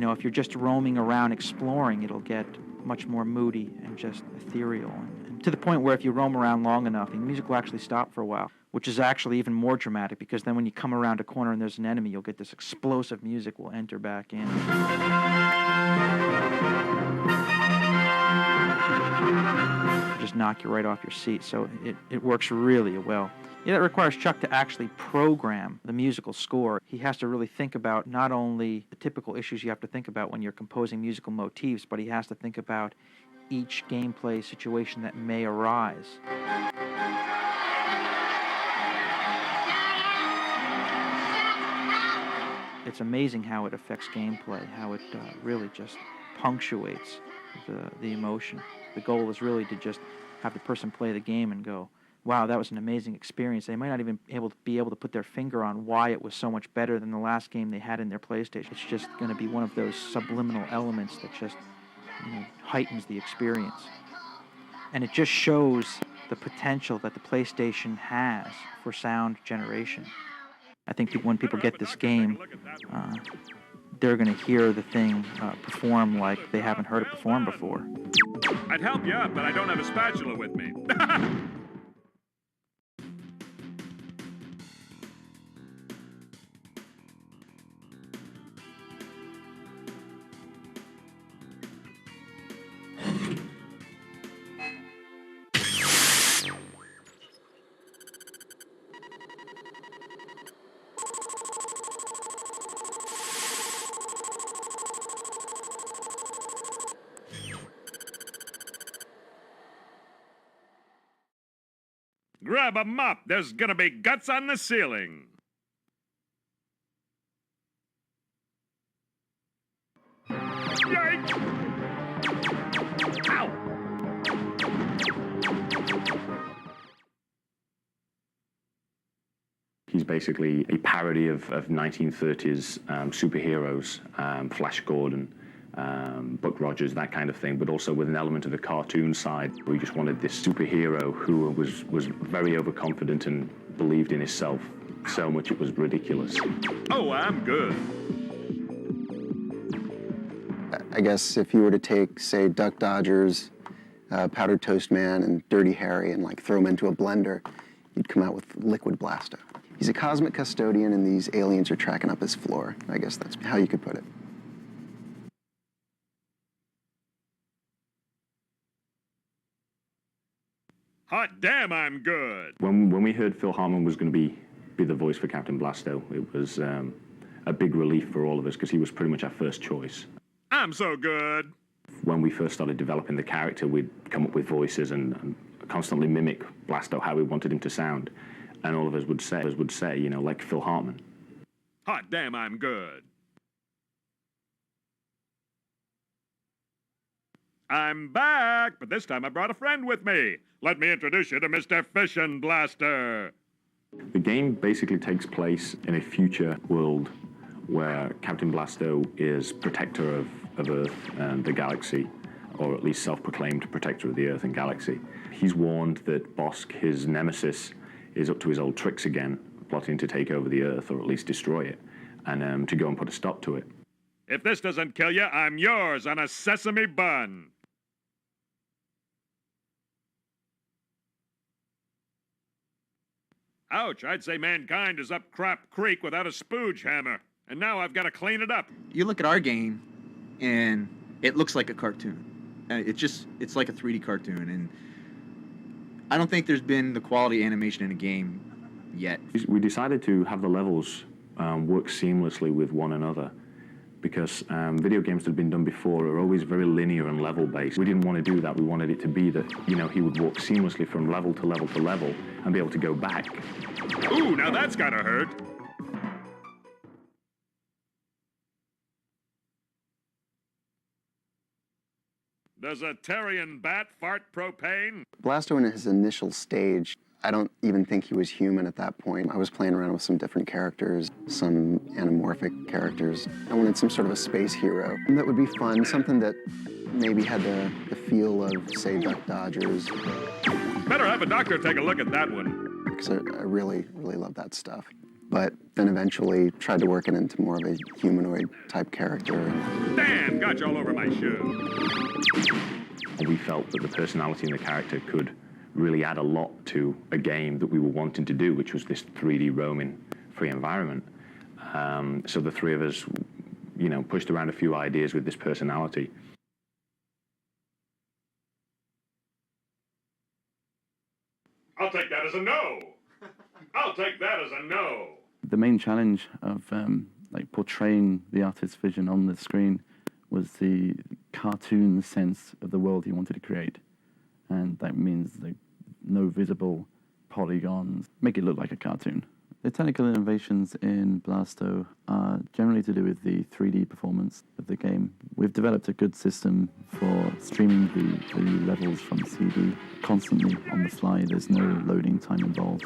If you're just roaming around exploring, it'll get much more moody and just ethereal. And to the point where if you roam around long enough, the music will actually stop for a while, which is actually even more dramatic, because then when you come around a corner and there's an enemy, you'll get this explosive music will enter back in. Just knock you right off your seat, so it works really well. Yeah, that requires Chuck to actually program the musical score. He has to really think about not only the typical issues you have to think about when you're composing musical motifs, but he has to think about each gameplay situation that may arise. It's amazing how it affects gameplay, how it really just punctuates the emotion. The goal is really to just have the person play the game and go, wow, that was an amazing experience. They might not even be able to put their finger on why it was so much better than the last game they had in their PlayStation. It's just going to be one of those subliminal elements that just heightens the experience. And it just shows the potential that the PlayStation has for sound generation. I think when people get this game, they're going to hear the thing perform like they haven't heard it perform before. I'd help you out, but I don't have a spatula with me. Grab a mop. There's gonna be guts on the ceiling. Yikes! Ow! He's basically a parody of 1930s superheroes, Flash Gordon, Buck Rogers, that kind of thing, but also with an element of the cartoon side. We just wanted this superhero who was very overconfident and believed in himself so much it was ridiculous. Oh, I'm good. I guess if you were to take, say, Duck Dodgers, Powdered Toast Man, and Dirty Harry and like throw them into a blender, you'd come out with Liquid Blasto. He's a cosmic custodian and these aliens are tracking up his floor. I guess that's how you could put it. Hot damn, I'm good. When we heard Phil Hartman was going to be the voice for Captain Blasto, it was a big relief for all of us because he was pretty much our first choice. I'm so good. When we first started developing the character, we'd come up with voices and constantly mimic Blasto, how we wanted him to sound. And all of us would say, you know, like Phil Hartman. Hot damn, I'm good. I'm back, but this time I brought a friend with me. Let me introduce you to Mr. Fission Blaster. The game basically takes place in a future world where Captain Blasto is protector of Earth and the galaxy, or at least self-proclaimed protector of the Earth and galaxy. He's warned that Bosk, his nemesis, is up to his old tricks again, plotting to take over the Earth, or at least destroy it, and to go and put a stop to it. If this doesn't kill you, I'm yours on a sesame bun. Ouch, I'd say mankind is up crap creek without a spooge hammer. And now I've got to clean it up. You look at our game, and it looks like a cartoon. It's like a 3D cartoon, and I don't think there's been the quality animation in a game yet. We decided to have the levels work seamlessly with one another because video games that had been done before are always very linear and level-based. We didn't want to do that. We wanted it to be that, you know, he would walk seamlessly from level to level to level and be able to go back. Ooh, now that's gotta hurt. Does a Terrian bat fart propane? Blasto in his initial stage, I don't even think he was human at that point. I was playing around with some different characters, some anamorphic characters. I wanted some sort of a space hero that would be fun, something that maybe had the feel of, say, Duck Dodgers. Better have a doctor take a look at that one. Because I really, really love that stuff. But then eventually tried to work it into more of a humanoid type character. Damn, got you all over my shoe. We felt that the personality in the character could really add a lot to a game that we were wanting to do, which was this 3D roaming free environment. So the three of us, you know, pushed around a few ideas with this personality. I'll take that as a no. I'll take that as a no. The main challenge of like portraying the artist's vision on the screen was the cartoon sense of the world he wanted to create. And that means like no visible polygons, make it look like a cartoon. The technical innovations in Blasto are generally to do with the 3D performance of the game. We've developed a good system for streaming the levels from CD constantly on the fly. There's no loading time involved.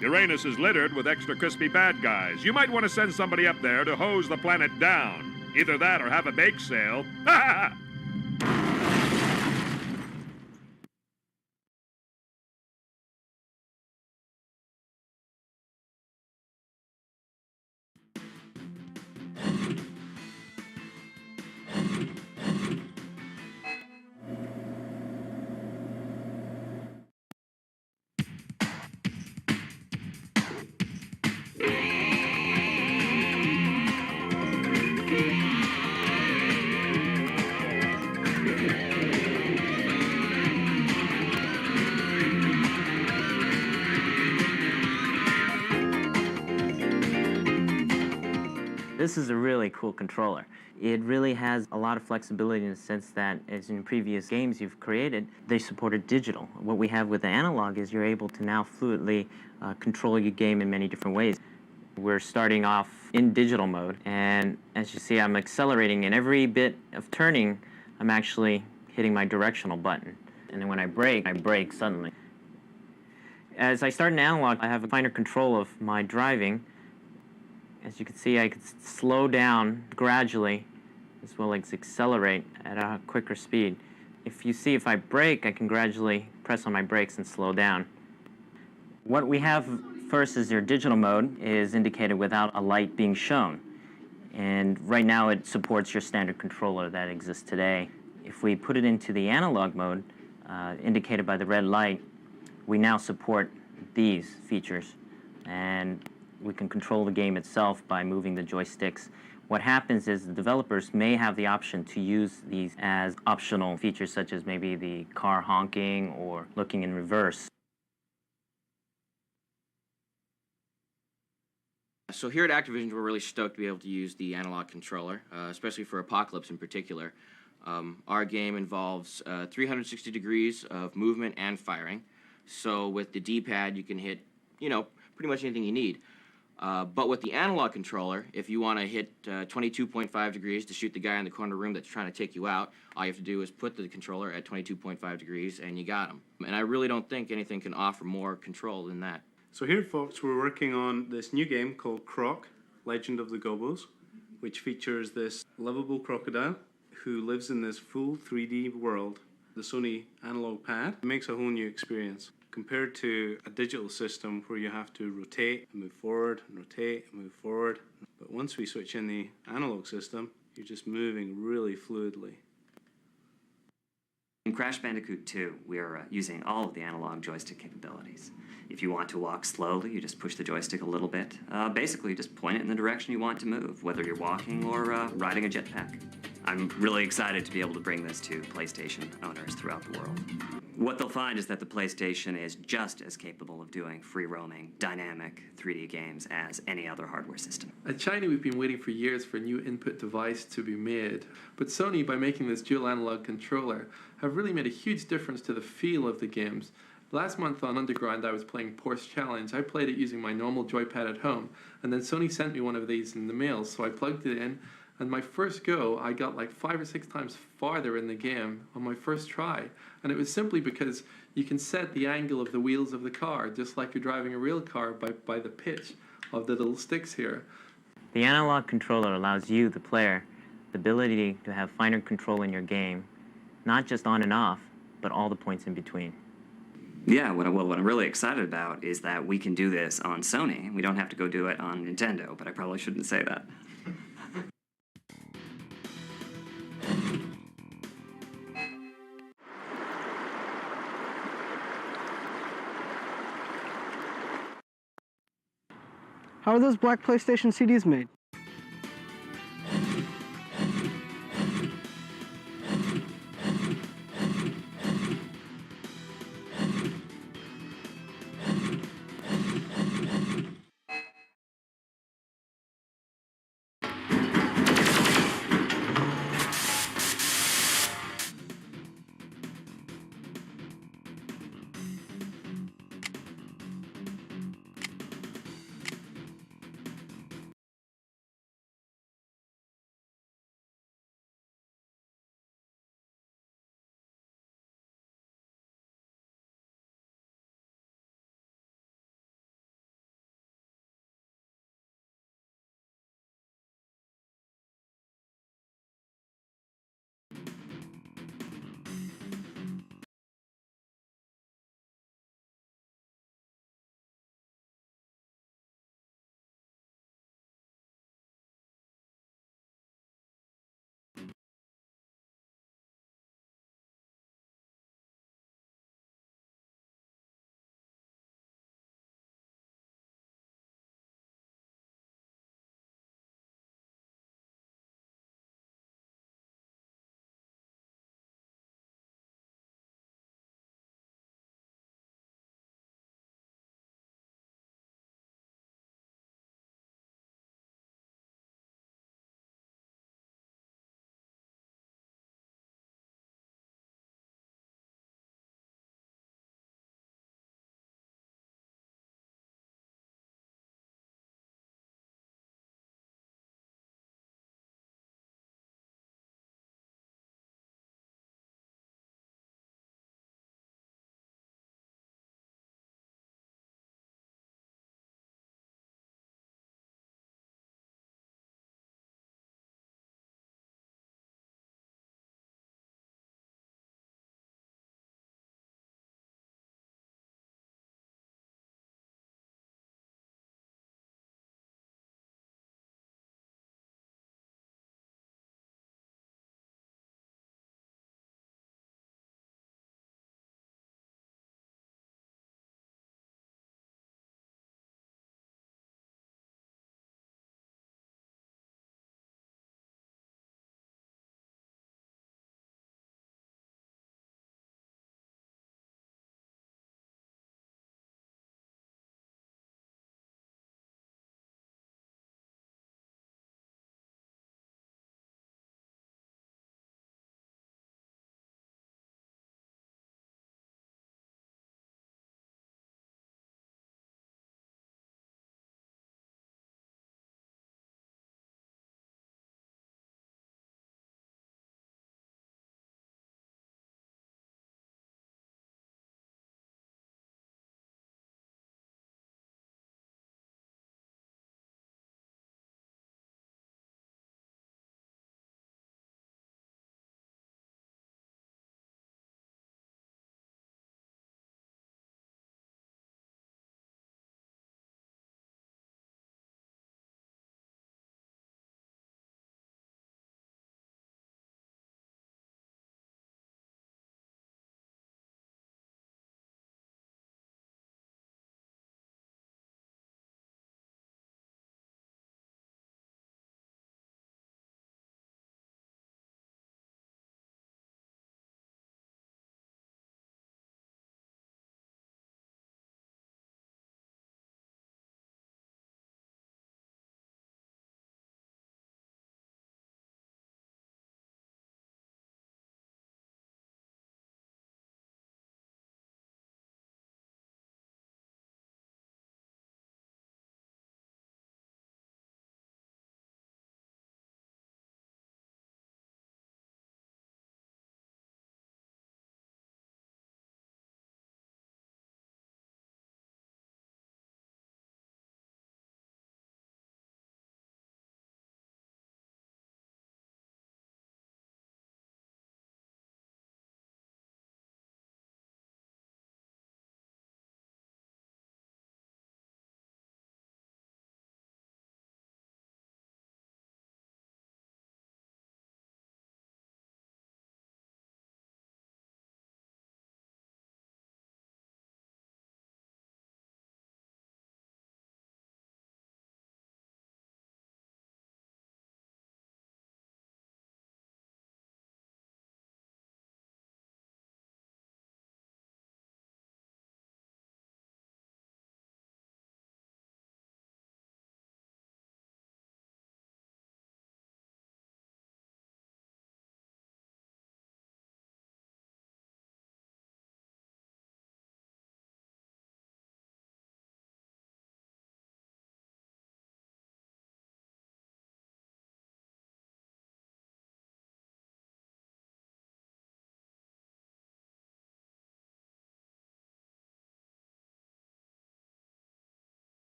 Uranus is littered with extra crispy bad guys. You might want to send somebody up there to hose the planet down. Either that or have a bake sale. This is a really cool controller. It really has a lot of flexibility in the sense that, as in previous games you've created, they supported digital. What we have with the analog is you're able to now fluidly control your game in many different ways. We're starting off in digital mode, and as you see, I'm accelerating, and every bit of turning, I'm actually hitting my directional button. And then when I brake suddenly. As I start in analog, I have a finer control of my driving. As you can see, I can slow down gradually as well as accelerate at a quicker speed. If I brake, I can gradually press on my brakes and slow down. What we have first is your digital mode is indicated without a light being shown. And right now it supports your standard controller that exists today. If we put it into the analog mode, indicated by the red light, we now support these features. And we can control the game itself by moving the joysticks. What happens is the developers may have the option to use these as optional features, such as maybe the car honking or looking in reverse. So here at Activision, we're really stoked to be able to use the analog controller, especially for Apocalypse in particular. Our game involves 360 degrees of movement and firing. So with the D-pad, you can hit, pretty much anything you need. But with the analog controller, if you want to hit 22.5 degrees to shoot the guy in the corner room that's trying to take you out, all you have to do is put the controller at 22.5 degrees and you got him. And I really don't think anything can offer more control than that. So here at Fox, we're working on this new game called Croc, Legend of the Gobos, which features this lovable crocodile who lives in this full 3D world. The Sony analog pad makes a whole new experience compared to a digital system where you have to rotate and move forward and rotate and move forward. But once we switch in the analog system, you're just moving really fluidly. In Crash Bandicoot 2, we are using all of the analog joystick capabilities. If you want to walk slowly, you just push the joystick a little bit. Basically, just point it in the direction you want to move, whether you're walking or riding a jetpack. I'm really excited to be able to bring this to PlayStation owners throughout the world. What they'll find is that the PlayStation is just as capable of doing free-roaming, dynamic 3D games as any other hardware system. At China, we've been waiting for years for a new input device to be made. But Sony, by making this dual analog controller, have really made a huge difference to the feel of the games. Last month on Underground, I was playing Porsche Challenge. I played it using my normal joypad at home, and then Sony sent me one of these in the mail, so I plugged it in, and my first go, I got like 5 or 6 times farther in the game on my first try. And it was simply because you can set the angle of the wheels of the car, just like you're driving a real car, by the pitch of the little sticks here. The analog controller allows you, the player, the ability to have finer control in your game, not just on and off, but all the points in between. Yeah, what I'm really excited about is that we can do this on Sony. We don't have to go do it on Nintendo, but I probably shouldn't say that. How are those black PlayStation CDs made?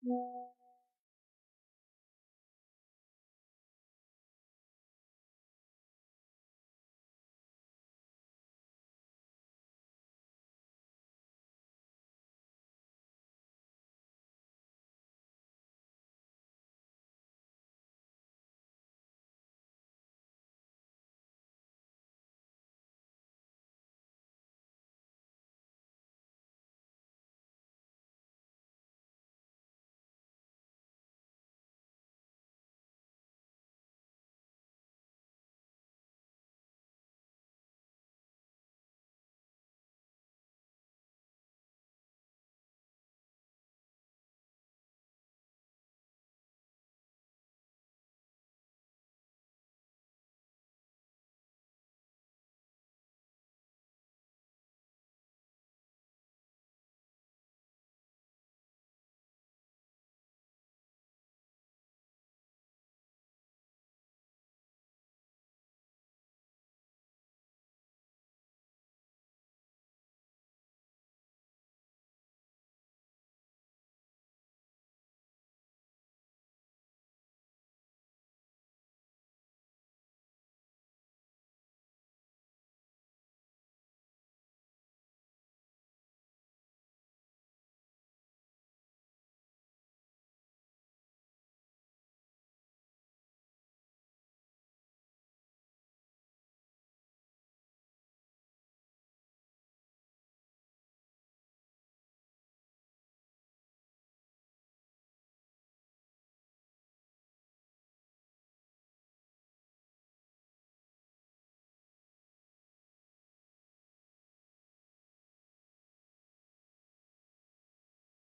you.